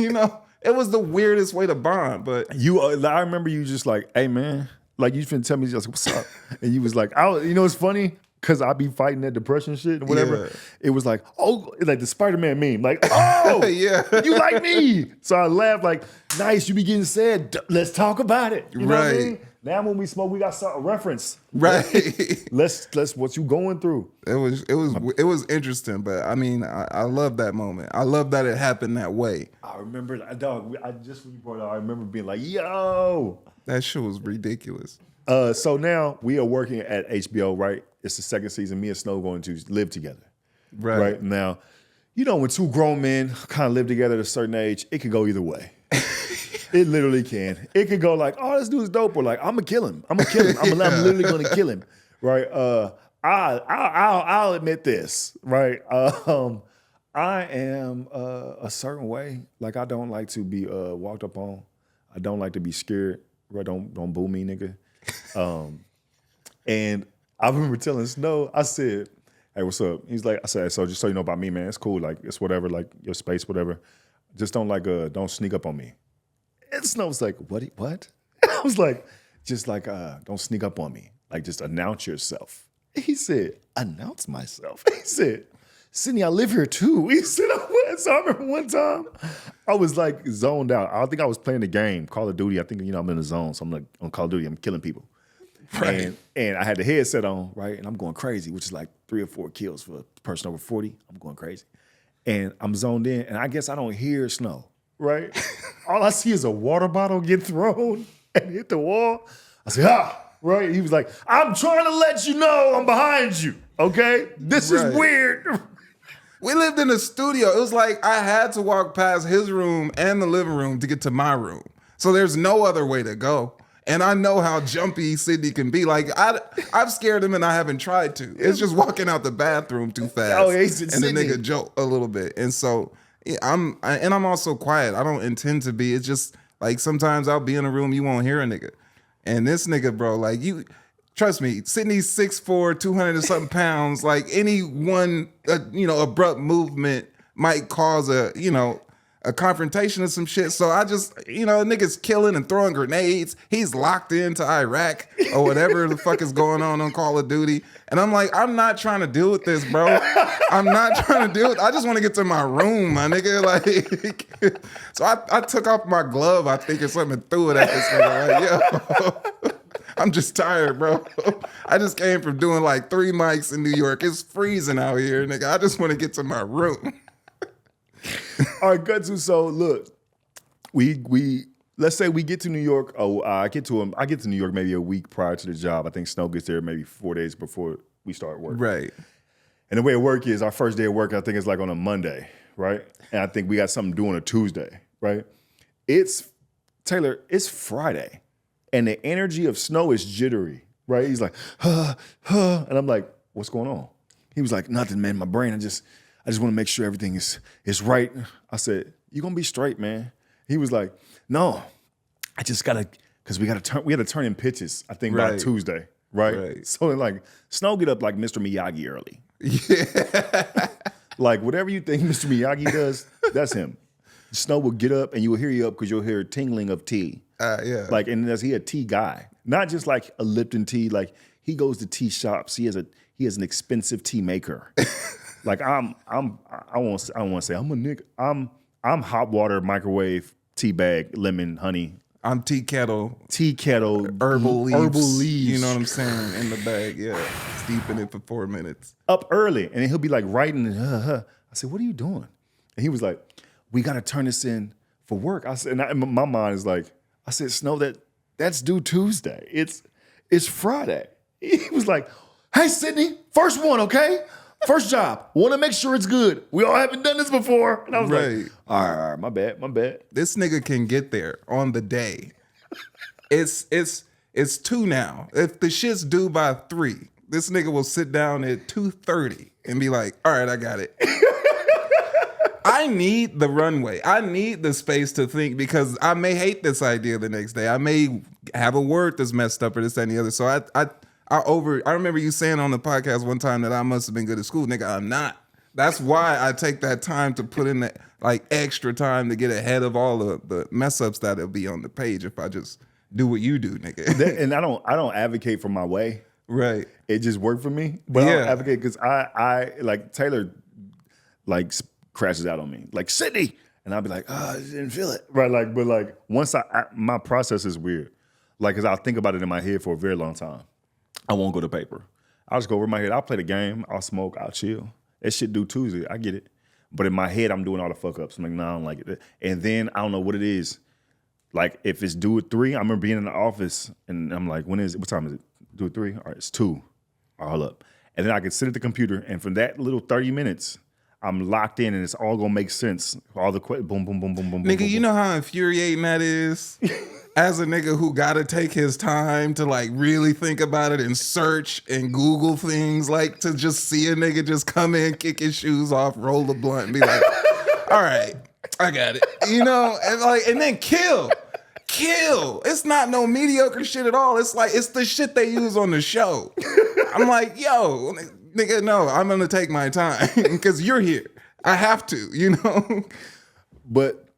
It was the weirdest way to bond, but I remember you just like, hey man, Like, you finna tell me just what's up? And you was like, you know, it's funny because I be fighting that depression shit and whatever. Yeah. It was like, oh, like the Spider-Man meme, like, oh, Yeah. you like me. So I laughed like, nice, you be getting sad. Let's talk about it. You know what I Right. mean? Now when we smoke, we got a reference. Right. Let's what you going through. It was interesting, but I mean, I love that moment. I love that it happened that way. I remember, dog, I just when you brought it up, I remember being like, yo. That shit was ridiculous. So now we are working at HBO, right? It's the second season. Me and Snow going to live together. Right. Now, you know, when two grown men kind of live together at a certain age, it can go either way. It literally can. It can go like, oh, this dude's dope, or like, I'm gonna kill him. I'm literally gonna kill him, right? I'll admit this, right? I am a certain way. Like, I don't like to be walked up on. I don't like to be scared. Right? Don't boo me, nigga. And I remember telling Snow, I said, hey, what's up? He's like, I said, so just so you know about me, man, it's cool. Like, it's whatever, like your space, whatever. Just don't sneak up on me. And Snow was like, what? I was like, just like, don't sneak up on me. Like, just announce yourself. He said, announce myself. He said, Sydney, I live here too. He said, so I remember one time I was like zoned out. I think I was playing the game, Call of Duty. I think, you know, I'm in the zone. So I'm like on Call of Duty, I'm killing people. Right. And I had the headset on, right? And I'm going crazy, which is like 3 or 4 kills for a person over 40. I'm going crazy. And I'm zoned in, and I guess I don't hear Snow, right? All I see is a water bottle get thrown and hit the wall. I said, right? He was like, I'm trying to let you know I'm behind you, okay? This is weird. We lived in a studio. It was like I had to walk past his room and the living room to get to my room. So there's no other way to go. And I know how jumpy Sydney can be. Like, I've scared him and I haven't tried to. It's just walking out the bathroom too fast. Oh, and Sydney. the nigga joke a little bit. And so I'm also quiet. I don't intend to be. It's just like sometimes I'll be in a room, you won't hear a nigga. And this nigga, bro, like trust me, Sydney's 6'4", 200 and something pounds. Like any one, abrupt movement might cause a confrontation or some shit. So I just, niggas killing and throwing grenades. He's locked into Iraq or whatever the fuck is going on Call of Duty. And I'm like, I'm not trying to deal with this, bro. I'm not trying to deal with it. I just want to get to my room, my nigga. Like, so I took off my glove, I think, or something, and threw it at this nigga. Like, yo, I'm just tired, bro. I just came from doing like 3 mics in New York. It's freezing out here, nigga. I just want to get to my room. All right, Gutsu. So look, we let's say we get to New York. I get to New York maybe a week prior to the job. I think Snow gets there maybe 4 days before we start work. Right. And the way it work is our first day of work, I think, is like on a Monday, right? And I think we got something to do on a Tuesday, right? It's Friday. And the energy of Snow is jittery, right? He's like, and I'm like, what's going on? He was like, nothing, man. My brain, I just want to make sure everything is right. I said, you gonna be straight, man. He was like, no, I just gotta, because we had to turn in pitches, I think, by Tuesday, right? So like, Snow get up like Mr. Miyagi early. Yeah. Like whatever you think Mr. Miyagi does, that's him. Snow will get up and you will hear you up because you'll hear a tingling of tea. Yeah. Like, and he a tea guy, not just like a Lipton tea. Like he goes to tea shops. He has an expensive tea maker. Like I won't say I'm a nigga. I'm hot water, microwave, tea bag, lemon, honey. I'm tea kettle, herbal leaves. You know what I'm saying? In the bag, yeah. Steeping it for 4 minutes. Up early, and then he'll be like writing. I said, "What are you doing?" And he was like, "We got to turn this in for work." I said, and my mind is like, I said, "Snow, that's due Tuesday. It's Friday." He was like, "Hey, Sydney, first one, okay? First job. Want to make sure it's good. We all haven't done this before." And I was like, all right, my bad. This nigga can get there on the day. It's 2 now. If the shit's due by 3, this nigga will sit down at 2:30 and be like, all right, I got it. I need the runway. I need the space to think because I may hate this idea the next day. I may have a word that's messed up or this, that, and the other. So I remember you saying on the podcast one time that I must have been good at school. Nigga, I'm not. That's why I take that time to put in that like extra time to get ahead of all the mess ups that'll be on the page if I just do what you do, nigga. And I don't advocate for my way. Right. It just worked for me. But I Yeah. don't advocate because I like Taylor like crashes out on me. Like Sydney. And I'll be like, I didn't feel it. Right. Like, but like once my process is weird. Like, cause I'll think about it in my head for a very long time. I won't go to paper. I'll just go over my head. I'll play the game. I'll smoke. I'll chill. That shit due Tuesday. I get it. But in my head, I'm doing all the fuck ups. I'm like, no, I don't like it. And then I don't know what it is. Like if it's due at 3, I remember being in the office and I'm like, what time is it? Due at 3? All right, it's 2. All right, hold up. And then I can sit at the computer and for that little 30 minutes, I'm locked in and it's all gonna make sense. All the boom, boom, boom, boom, boom. Nigga, boom, you boom. know how infuriating that is? As a nigga who gotta take his time to like really think about it and search and Google things, like to just see a nigga just come in, kick his shoes off, roll the blunt, and be like, all right, I got it. You know, and then kill. It's not no mediocre shit at all. It's like, it's the shit they use on the show. I'm like, yo, nigga, no, I'm gonna take my time because you're here. I have to, you know? But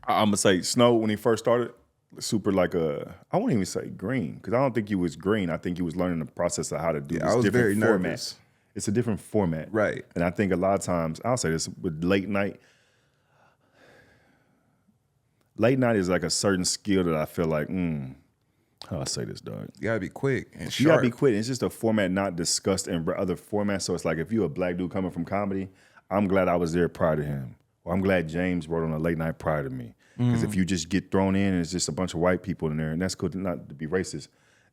I'm gonna say Snow, when he first started, super like I won't even say green, because I don't think he was green. I think he was learning the process of how to do this I was different very format. nervous. It's a different format. Right. And I think a lot of times, I'll say this, with late night is like a certain skill that I feel like, how do I say this, dog? You gotta be quick and You gotta sharp. be quick. It's just a format not discussed in other formats. So it's like if you're a black dude coming from comedy, I'm glad I was there prior to him. Or I'm glad James wrote on a late night prior to me. Because if you just get thrown in and it's just a bunch of white people in there, and that's good, not to be racist,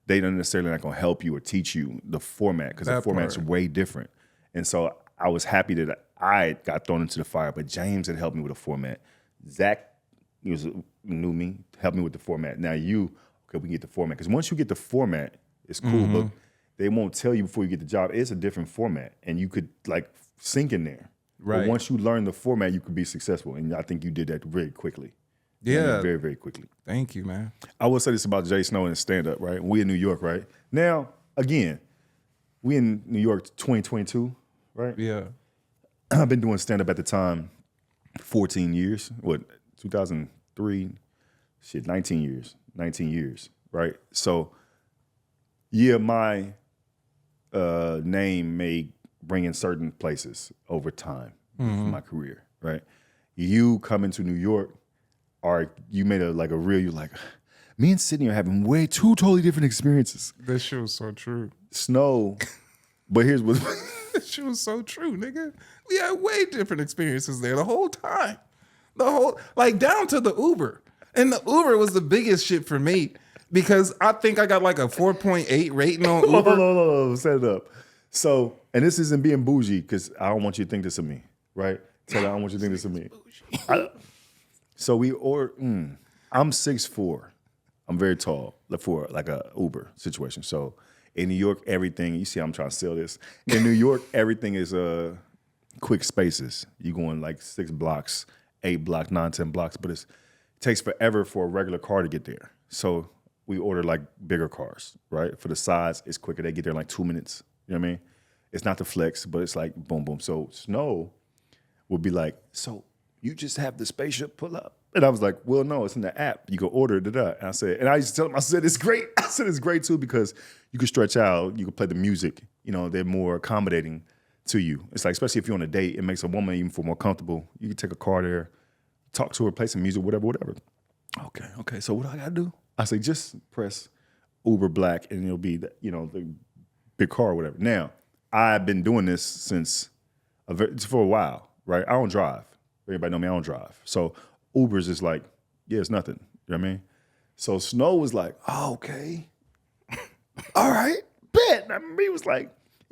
they don't necessarily not gonna help you or teach you the format, because the That format's part. way different. And so I was happy that I got thrown into the fire, but James had helped me with the format. Zach, knew me, helped me with the format. Now we can get the format. Because once you get the format, it's cool, but they won't tell you before you get the job. It's a different format, and you could like sink in there. Right. But once you learn the format, you could be successful, and I think you did that very quickly. Yeah. Very, very quickly. Thank you, man. I will say this about JSnow and stand-up, right? We in New York, right? Now, again, we in New York 2022, right? Yeah. I've been doing stand-up at the time 14 years. 2003? 19 years. 19 years, right? So, yeah, my name may bring in certain places over time in my career, right? You come into New York, or you made you're like, me and Sydney are having two totally different experiences. That shit was so true. Snow, but here's what. That shit was so true, nigga. We had way different experiences there the whole time. Like down to the Uber. And the Uber was the biggest shit for me because I think I got like a 4.8 rating on Uber. Hold on, set it up. So, and this isn't being bougie because I don't want you to think this of me, right? Taylor, I don't want you to think this of me. So we ordered, I'm 6'4". I'm very tall for like a Uber situation. So in New York, everything, you see I'm trying to sell this. In New York, everything is quick spaces. You going like 6 blocks, 8 blocks, 9, 10 blocks, but it takes forever for a regular car to get there. So we order like bigger cars, right? For the size, it's quicker. They get there in like 2 minutes. You know what I mean? It's not the flex, but it's like boom, boom. So Snow would be like, so you just have the spaceship pull up? And I was like, well, no, it's in the app. You can order it. And I used to tell him, I said, it's great. I said, it's great too because you can stretch out. You can play the music. You know, they're more accommodating to you. It's like, especially if you're on a date, it makes a woman even feel more comfortable. You can take a car there, talk to her, play some music, whatever. Okay. So what do I got to do? I say, just press Uber Black and it'll be, the big car or whatever. Now, I've been doing this since for a while, right? I don't drive. Everybody know me, I don't drive. So Uber's is like, yeah, it's nothing. You know what I mean? So Snow was like, oh, okay. All right, bet. I mean, he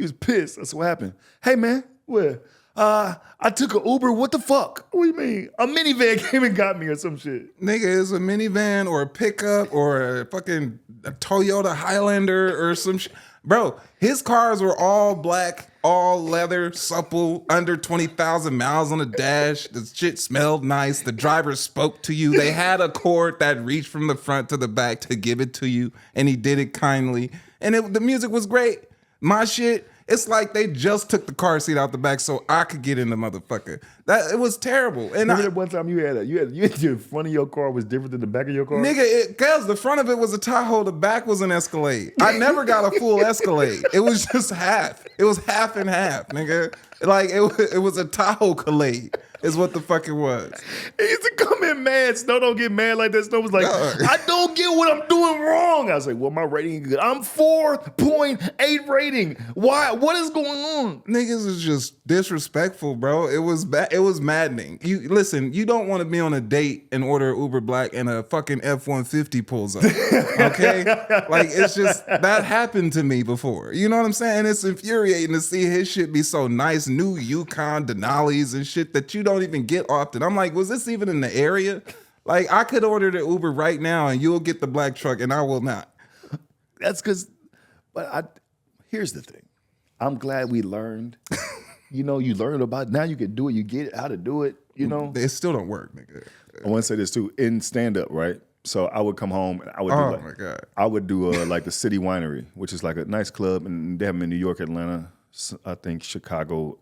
was pissed. That's what happened. Hey, man, where? I took an Uber. What the fuck? What do you mean? A minivan came and got me or some shit. Nigga, it's a minivan or a pickup or a fucking Toyota Highlander or some shit. Bro, his cars were all black, all leather, supple, under 20,000 miles on the dash. The shit smelled nice. The driver spoke to you. They had a cord that reached from the front to the back to give it to you, and he did it kindly. And the music was great. My shit, It's like they just took the car seat out the back so I could get in the motherfucker. It was terrible. And Remember that one time you had the front of your car was different than the back of your car? nigga, cause the front of it was a Tahoe, the back was an Escalade. I never got a full Escalade. It was just half. It was half and half, nigga. Like it was a Tahoe Calade. Is what the fuck it was. He used to come in mad. Snow don't get mad like that. Snow was like, I don't get what I'm doing wrong. I was like, well, my rating is good. I'm 4.8 rating. Why? What is going on? Niggas is just disrespectful, bro. It was it was maddening. You listen, you don't want to be on a date and order Uber Black and a fucking F-150 pulls up. Okay? Like it's just that happened to me before. You know what I'm saying? It's infuriating to see his shit be so nice, new Yukon Denali's and shit that you don't even get often. I'm like, was this even in the area? Like, I could order the Uber right now and you'll get the black truck and I will not. That's because, here's the thing. I'm glad we learned. You learn about, now you can do it. You get how to do it, It still don't work, nigga. I want to say this too. In stand-up, right? So I would come home and I would do my God. I would do like the City Winery, which is like a nice club, and they have them in New York, Atlanta, I think Chicago,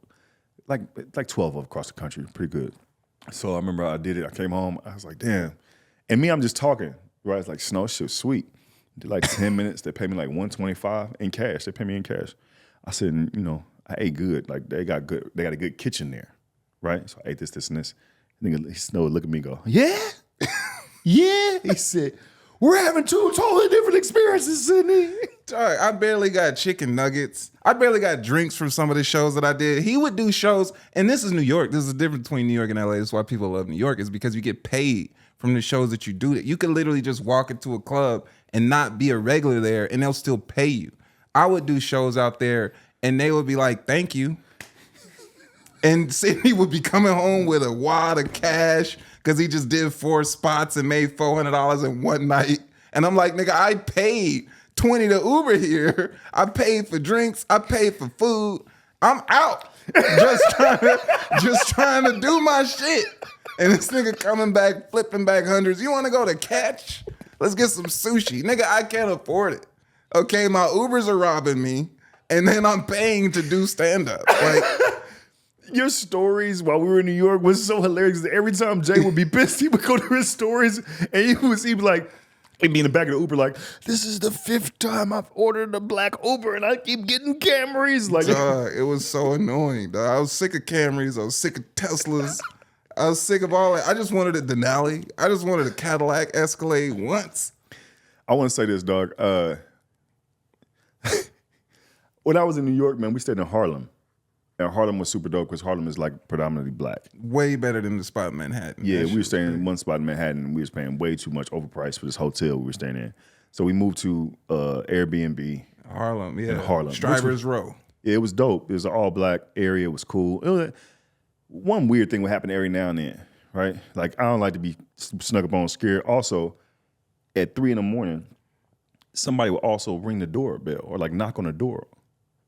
like 12 of across the country, pretty good. So I remember I did it. I came home. I was like, damn. And me, I'm just talking, right? It's like, Snow, shit was sweet. Did like 10 minutes. They pay me like $125 in cash. They pay me in cash. I said, I ate good. Like they got a good kitchen there, right? So I ate this, and this. Nigga, Snow would look at me and go, yeah? Yeah? He said, we're having two totally different experiences, Sydney. Dog, I barely got chicken nuggets. I barely got drinks from some of the shows that I did. He would do shows, and this is New York. This is the difference between New York and LA. That's why people love New York, is because you get paid from the shows that you do. You can literally just walk into a club and not be a regular there, and they'll still pay you. I would do shows out there, and they would be like, thank you. And Sydney would be coming home with a wad of cash because he just did 4 spots and made $400 in one night. And I'm like, nigga, I paid $20 to Uber here. I paid for drinks. I paid for food. I'm out. Just trying to do my shit. And this nigga coming back, flipping back hundreds. You want to go to Catch? Let's get some sushi. Nigga, I can't afford it. Okay, my Ubers are robbing me. And then I'm paying to do stand-up. Like, your stories while we were in New York was so hilarious. Every time Jay would be pissed, he would go to his stories and he'd be like, he'd be in the back of the Uber like, this is the 5th time I've ordered a black Uber and I keep getting Camrys. Like, it was so annoying, dog. I was sick of Camrys. I was sick of Teslas. I was sick of all that. I just wanted a Denali. I just wanted a Cadillac Escalade once. I want to say this, dog. When I was in New York, man, we stayed in Harlem. And Harlem was super dope because Harlem is like predominantly black. Way better than the spot in Manhattan. Yeah, we were staying in one spot in Manhattan and we was paying way too much overpriced for this hotel we were staying in. So we moved to Airbnb. Harlem, yeah. In Harlem. Strivers Row. Yeah, it was dope. It was an all black area. It was cool. One weird thing would happen every now and then, right? Like I don't like to be snuck up on scared. Also, at 3 a.m, somebody would also ring the doorbell or like knock on the door.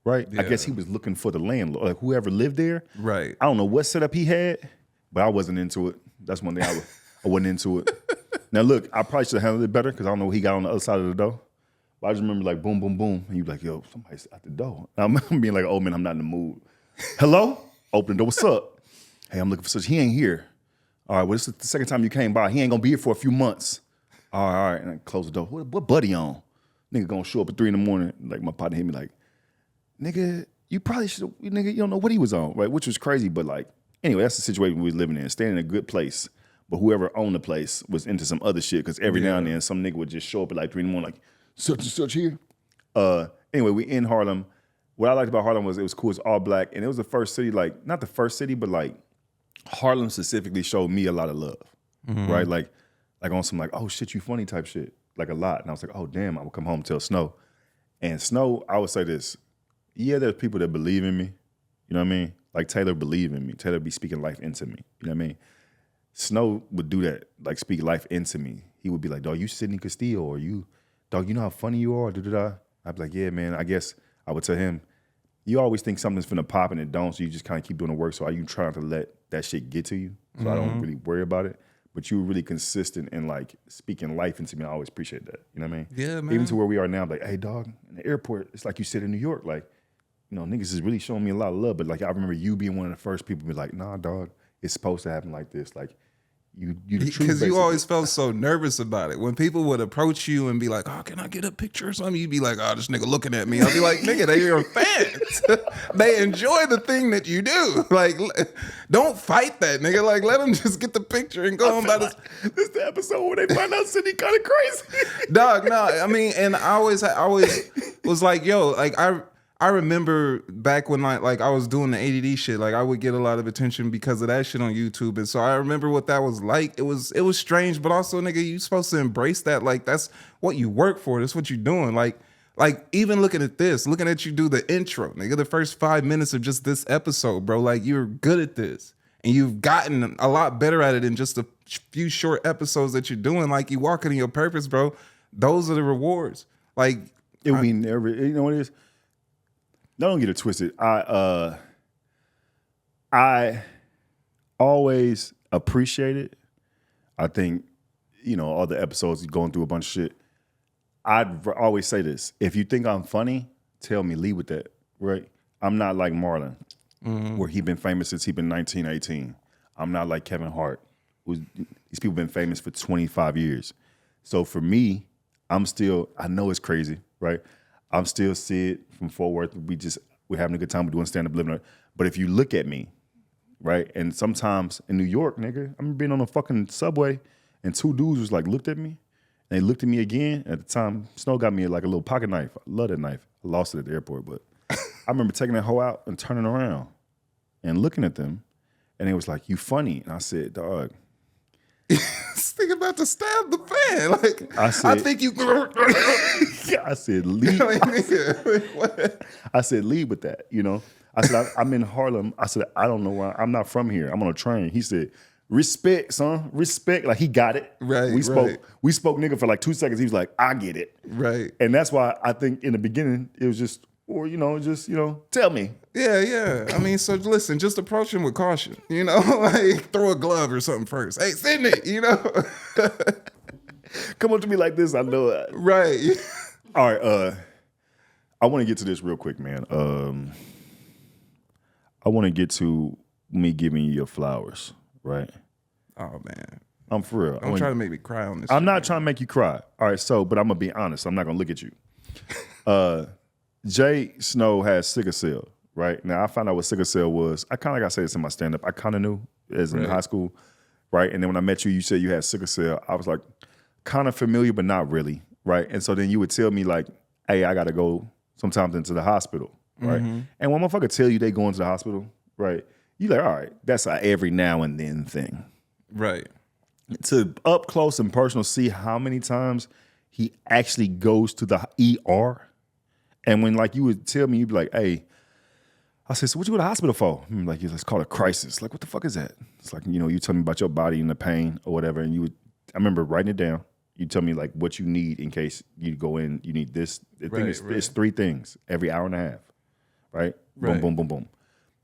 Right? Yeah. I guess he was looking for the landlord, like whoever lived there. Right. I don't know what setup he had, but I wasn't into it. That's one thing I wasn't into it. Now look, I probably should have handled it better because I don't know what he got on the other side of the door. But I just remember like boom, boom, boom. And you'd be like, yo, somebody's at the door. And I'm being like, oh man, I'm not in the mood. Hello? Open the door, what's up? Hey, I'm looking for such, he ain't here. All right, well, this is the second time you came by. He ain't gonna be here for a few months. All right. And I close the door. What buddy on? Nigga gonna show up at 3 a.m. Like my partner hit me like, nigga, you probably should have, nigga, you don't know what he was on, right? Which was crazy, but like, anyway, that's the situation we was living in, staying in a good place, but whoever owned the place was into some other shit, because every now and then, some nigga would just show up at like 3 a.m, like, such and such here. Anyway, we in Harlem. What I liked about Harlem was it was cool, it's all black, and it was the first city, like, not the first city, but like, Harlem specifically showed me a lot of love, right? Like on some like, oh shit, you funny type shit, like a lot. And I was like, oh damn, I would come home and tell Snow. And Snow, I would say this, yeah, there's people that believe in me. You know what I mean? Like Taylor believe in me. Taylor be speaking life into me. You know what I mean? Snow would do that, like speak life into me. He would be like, dog, you Sydney Castillo, or you, dog, you know how funny you are, da-da-da. I'd be like, yeah, man, I guess I would tell him, you always think something's finna pop and it don't, so you just kind of keep doing the work. So are you trying to let that shit get to you? So I don't really worry about it. But you were really consistent in like speaking life into me. I always appreciate that. You know what I mean? Yeah, man. Even to where we are now, like, hey, dog, in the airport, it's like you sit in New York. Like, niggas is really showing me a lot of love. But like, I remember you being one of the first people to be like, nah, dog, it's supposed to happen like this. Like, you the truth. Because you basically. always felt so nervous about it. When people would approach you and be like, oh, can I get a picture or something? You'd be like, oh, this nigga looking at me. I'd be like, nigga, they your fans. They enjoy the thing that you do. Like, don't fight that, nigga. Like, let them just get the picture and go on by this. This is the episode where they find out Sydney kind of crazy. Dog, no, I mean, and I always was like, yo, like I remember back when like I was doing the ADD shit, like I would get a lot of attention because of that shit on YouTube. And so I remember what that was like. It was strange, but also, nigga, you supposed to embrace that. Like, that's what you work for. That's what you're doing. Like even looking at you do the intro, nigga, the first 5 minutes of just this episode, bro, like you're good at this. And you've gotten a lot better at it in just a few short episodes that you're doing. Like, you walking in your purpose, bro. Those are the rewards. Like, It would be never, you know what it is? Don't get it twisted. I always appreciate it. I think, all the episodes going through a bunch of shit. I'd always say this. If you think I'm funny, tell me, lead with that, right? I'm not like Marlon, where he been famous since he been 19, 18. I'm not like Kevin Hart. These people been famous for 25 years. So for me, I know it's crazy, right? I'm still Sid from Fort Worth. We're having a good time. We're doing stand-up living. But if you look at me, right, and sometimes in New York, nigga, I remember being on a fucking subway and two dudes was like, looked at me, and they looked at me again. At the time, Snow got me like a little pocket knife. I love that knife. I lost it at the airport, but I remember taking that hoe out and turning around and looking at them, and they was like, you funny. And I said, dog. this nigga about to stab the fan. Like, I think you. I said, lead. I said, lead with that, I said, I'm in Harlem. I said, I don't know why. I'm not from here. I'm on a train. He said, respect, son. Respect. Like, he got it. Right, We spoke nigga for like 2 seconds. He was like, I get it. Right. And that's why I think in the beginning, it was just, tell me. Yeah. I mean, so listen, just approach him with caution, like throw a glove or something first. Hey, Sydney, Come up to me like this, I know it. Right. All right, I want to get to this real quick, man. I want to get to me giving you your flowers, right? Oh, man. I'm for real. Don't try to make me cry on this. I'm not trying to make you cry. All right, but I'm going to be honest. I'm not going to look at you. JSnow has sickle cell, right? Now, I found out what sickle cell was. I kind of got to say this in my stand-up. I kind of knew as in high school, right? And then when I met you, you said you had sickle cell. I was like, kind of familiar, but not really, right? And so then you would tell me like, hey, I got to go sometimes into the hospital, right? And when motherfucker tell you they go into the hospital, right? You like, all right, that's a every now and then thing. Right. To up close and personal see how many times he actually goes to the ER. And when like you would tell me, you'd be like, hey, I said, so what you go to the hospital for? I'm like, it's called a crisis. Like, what the fuck is that? It's like, you tell me about your body and the pain or whatever. And I remember writing it down. You tell me like what you need in case you go in, you need this. The thing is, it's 3 things every hour and a half, right? Boom, boom, boom, boom,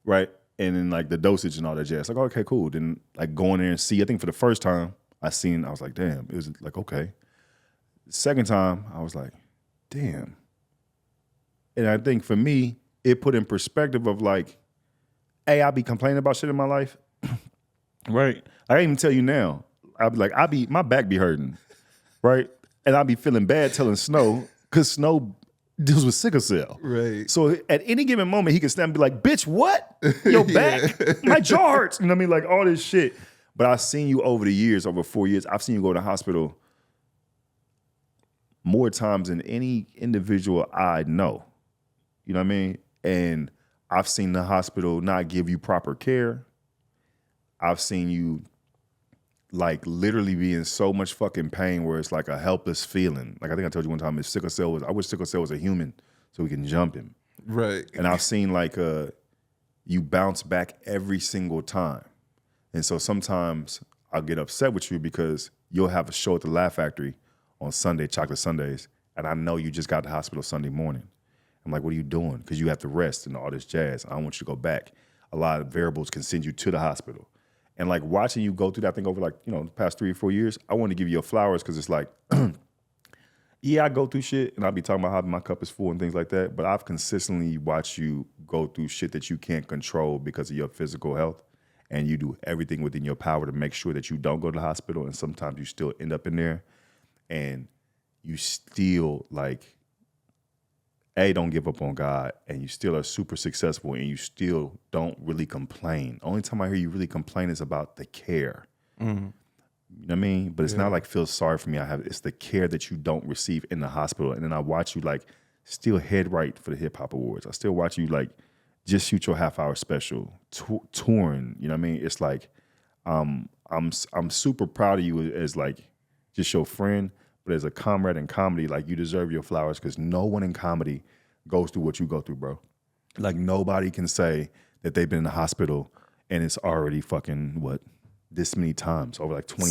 right? And then like the dosage and all that jazz. Like, okay, cool. Then like going there and see, I think for the first time I was like, damn. It was like, okay. Second time, I was like, damn. And I think for me, it put in perspective of like, hey, I be complaining about shit in my life, right? I can't even tell you now. I'll be like, my back be hurting, right? And I'll be feeling bad telling Snow, because Snow deals with sickle cell. Right. So at any given moment, he can stand and be like, bitch, what? Your back? My jaw hurts. You know what I mean? Like all this shit. But I've seen you over the years, over 4 years, I've seen you go to the hospital more times than any individual I know. You know what I mean? And I've seen the hospital not give you proper care. I've seen you like literally be in so much fucking pain where it's like a helpless feeling. Like I think I told you one time, I wish sickle cell was a human so we can jump him. Right. And I've seen like you bounce back every single time. And so sometimes I'll get upset with you because you'll have a show at the Laugh Factory on Sunday, Chocolate Sundays, and I know you just got to the hospital Sunday morning. I'm like, what are you doing? Because you have to rest and all this jazz. I don't want you to go back. A lot of variables can send you to the hospital. And like watching you go through that thing over like, the past 3 or 4 years, I want to give you your flowers because it's like, yeah, I go through shit and I'll be talking about how my cup is full and things like that, but I've consistently watched you go through shit that you can't control because of your physical health, and you do everything within your power to make sure that you don't go to the hospital, and sometimes you still end up in there, and you still like, don't give up on God, and you still are super successful, and you still don't really complain. Only time I hear you really complain is about the care. Mm-hmm. You know what I mean? But it's not like feel sorry for me. It's the care that you don't receive in the hospital. And then I watch you like still head right for the hip hop awards. I still watch you like just shoot your half-hour special, touring. You know what I mean? It's like I'm super proud of you as like just your friend, but as a comrade in comedy, like you deserve your flowers because no one in comedy goes through what you go through, bro. Like nobody can say that they've been in the hospital and it's already fucking what? This many times over like 20.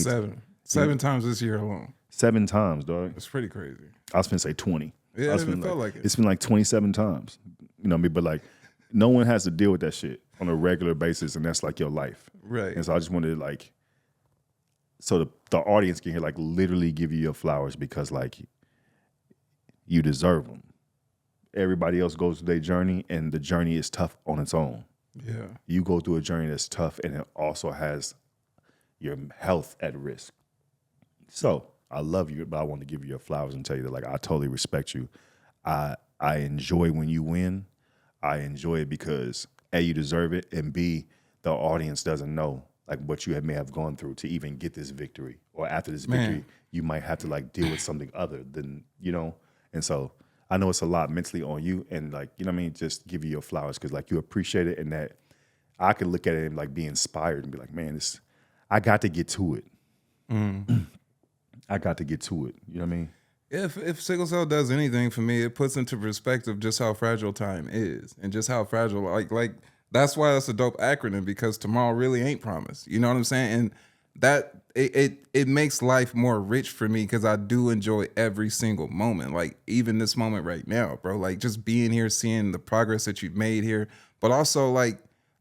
Seven times this year alone. 7 times, dog. It's pretty crazy. I was finna say 20. Yeah, it felt like it. It's been like 27 times. You know what I mean? But like, no one has to deal with that shit on a regular basis, and that's like your life. Right. And so I just wanted to like, so the audience can hear like literally give you your flowers because like you deserve them. Everybody else goes through their journey, and the journey is tough on its own. Yeah. You go through a journey that's tough, and it also has your health at risk. So I love you, but I want to give you your flowers and tell you that like I totally respect you. I enjoy when you win. I enjoy it because A, you deserve it, and B, the audience doesn't know like what you may have gone through to even get this victory. Or after this victory, you might have to like deal with something other than, you know. And so I know it's a lot mentally on you, and like, you know what I mean, just give you your flowers because like you appreciate it, and that I can look at it and like be inspired and be like, man, I got to get to it. I got to get to it. You know what I mean? If sickle cell does anything for me, it puts into perspective just how fragile time is and just how fragile, like that's why that's a dope acronym, because tomorrow really ain't promised. You know what I'm saying? And that it makes life more rich for me because I do enjoy every single moment. Like even this moment right now, bro, like just being here, seeing the progress that you've made here, but also like,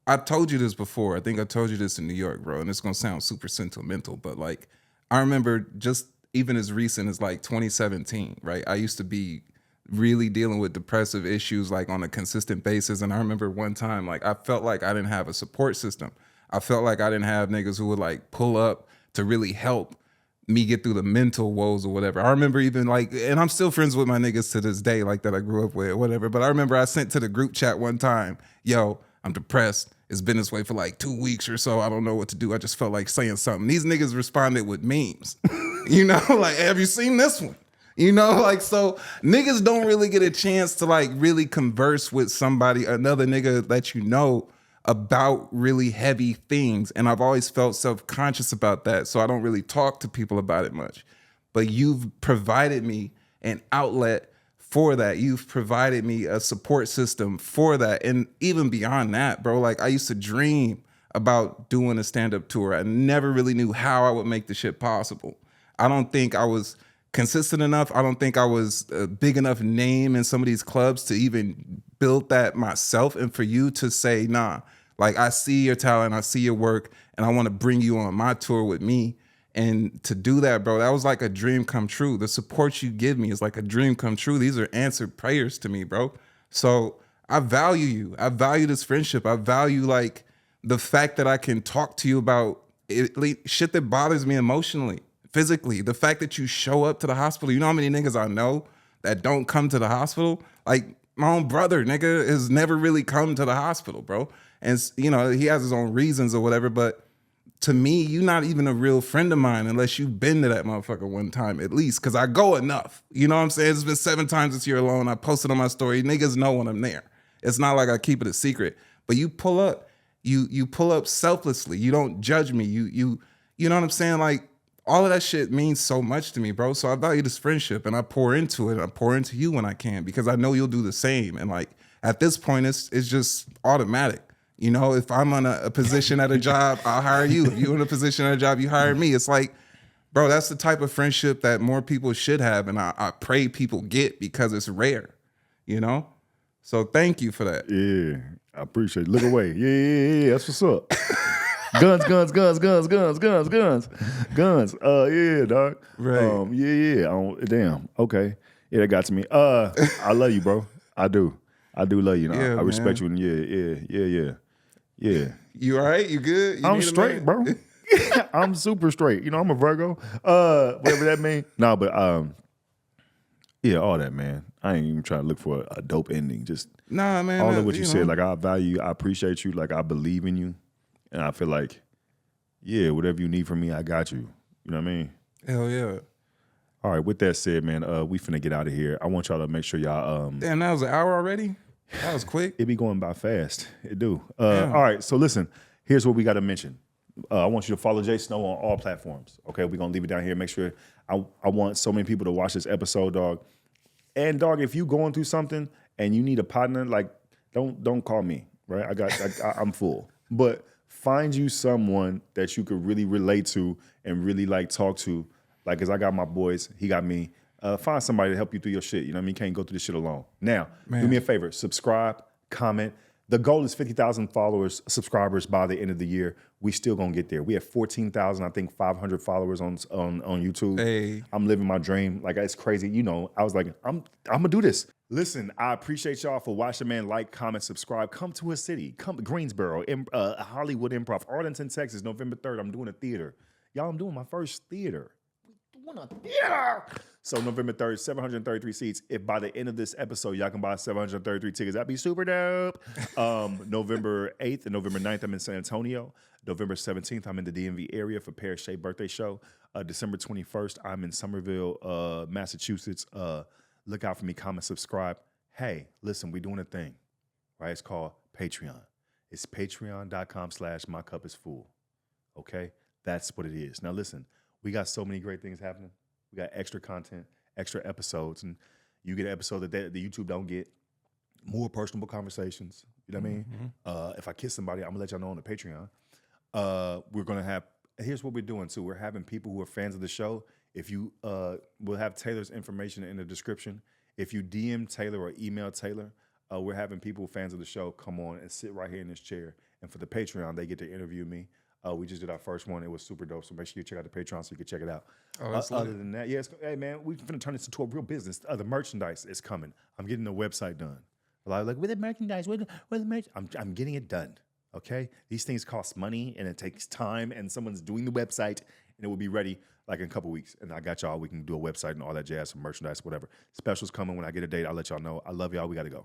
I told you this before. I think I told you this in New York, bro, and it's going to sound super sentimental, but like I remember just even as recent as like 2017, right? I used to be really dealing with depressive issues like on a consistent basis, and I remember one time like I felt like I didn't have a support system. I felt like I didn't have niggas who would like pull up to really help me get through the mental woes or whatever. I remember even like, and I'm still friends with my niggas to this day, like that I grew up with or whatever, but I remember I sent to the group chat one time, yo, I'm depressed. It's been this way for like 2 weeks or so. I don't know what to do. I just felt like saying something. These niggas responded with memes. You know, like, have you seen this one? You know, like, so niggas don't really get a chance to like really converse with somebody, another nigga that you know about really heavy things. And I've always felt self-conscious about that. So I don't really talk to people about it much. But you've provided me an outlet for that. You've provided me a support system for that. And even beyond that, bro, like I used to dream about doing a stand-up tour. I never really knew how I would make the shit possible. I don't think I was consistent enough. I don't think I was a big enough name in some of these clubs to even build that myself. And for you to say, nah, like I see your talent, I see your work, and I want to bring you on my tour with me. And to do that, bro, that was like a dream come true. The support you give me is like a dream come true. These are answered prayers to me, bro. So I value you. I value this friendship. I value like the fact that I can talk to you about shit that bothers me emotionally, physically. The fact that you show up to the hospital. You know how many niggas I know that don't come to the hospital? Like my own brother, nigga, has never really come to the hospital, bro. And, you know, he has his own reasons or whatever, but to me, you're not even a real friend of mine unless you've been to that motherfucker one time at least, because I go enough. You know what I'm saying? It's been 7 times this year alone. I posted on my story. Niggas know when I'm there. It's not like I keep it a secret. But you pull up. You pull up selflessly. You don't judge me. You know what I'm saying? Like, all of that shit means so much to me, bro. So I value this friendship, and I pour into it. And I pour into you when I can, because I know you'll do the same. And like at this point, it's just automatic. You know, if I'm on a position at a job, I'll hire you. If you're in a position at a job, you hire me. It's like, bro, that's the type of friendship that more people should have. And I pray people get, because it's rare, you know? So thank you for that. Yeah, I appreciate it. Look away. Yeah. That's what's up. Guns. Yeah, dog. Right. Yeah. Damn. Okay. Yeah, that got to me. I love you, bro. I do. I do love you. Yeah, I respect man. you. Yeah. You all right? You good? You I'm need a straight, man? bro. I'm super straight. I'm a Virgo. Whatever that means. No, but yeah, all that, man. I ain't even trying to look for a dope ending. Just Nah, man. all of what you said. Like, I value you. I appreciate you. Like, I believe in you. And I feel like, yeah, whatever you need from me, I got you. You know what I mean? Hell yeah. All right, with that said, man, we finna get out of here. I want y'all to make sure y'all Damn, that was an hour already? That was quick. it be going by fast. It do. All right, so listen, here's what we gotta mention. I want you to follow JSnow on all platforms. Okay, we're gonna leave it down here. Make sure I want so many people to watch this episode, dog. And dog, if you going through something and you need a partner, like don't call me, right? I'm full. But find you someone that you could really relate to and really like talk to. Like, cause I got my boys, he got me. Find somebody to help you through your shit. You know what I mean? You can't go through this shit alone. Now, do me a favor, subscribe, comment. The goal is 50,000 subscribers by the end of the year. We still gonna get there. We have 14,000, I think 500 followers on YouTube. Hey. I'm living my dream. Like, it's crazy. I was like, I'm gonna do this. Listen, I appreciate y'all for watching, man. Like, comment, subscribe. Come to a city. Come to Greensboro, Hollywood Improv, Arlington, Texas, November 3rd. I'm doing a theater. Y'all, I'm doing my first theater. So November 3rd, 733 seats. If by the end of this episode, y'all can buy 733 tickets, that'd be super dope. November 8th and November 9th, I'm in San Antonio. November 17th, I'm in the DMV area for Paris Shea birthday show. December 21st, I'm in Somerville, Massachusetts. Look out for me, comment, subscribe. Hey, listen, we're doing a thing, right? It's called Patreon. It's patreon.com/mycupIsfull. Okay? That's what it is. Now listen, we got so many great things happening. We got extra content, extra episodes, and you get an episode that the YouTube don't get. More personable conversations. You know what I mean? If I kiss somebody, I'm gonna let y'all know on the Patreon. We're gonna have. Here's what we're doing too. We're having people who are fans of the show. If you, we'll have Taylor's information in the description. If you DM Taylor or email Taylor, we're having people fans of the show come on and sit right here in this chair. And for the Patreon, they get to interview me. We just did our first one. It was super dope. So make sure you check out the Patreon so you can check it out. Other than that, hey man, we're gonna turn this into a real business. The merchandise is coming. I'm getting the website done. Like, where the merchandise? Where the merch? I'm getting it done. Okay, these things cost money and it takes time. And someone's doing the website and it will be ready like in a couple weeks. And I got y'all. We can do a website and all that jazz, some merchandise, whatever. Specials coming when I get a date. I'll let y'all know. I love y'all. We gotta go.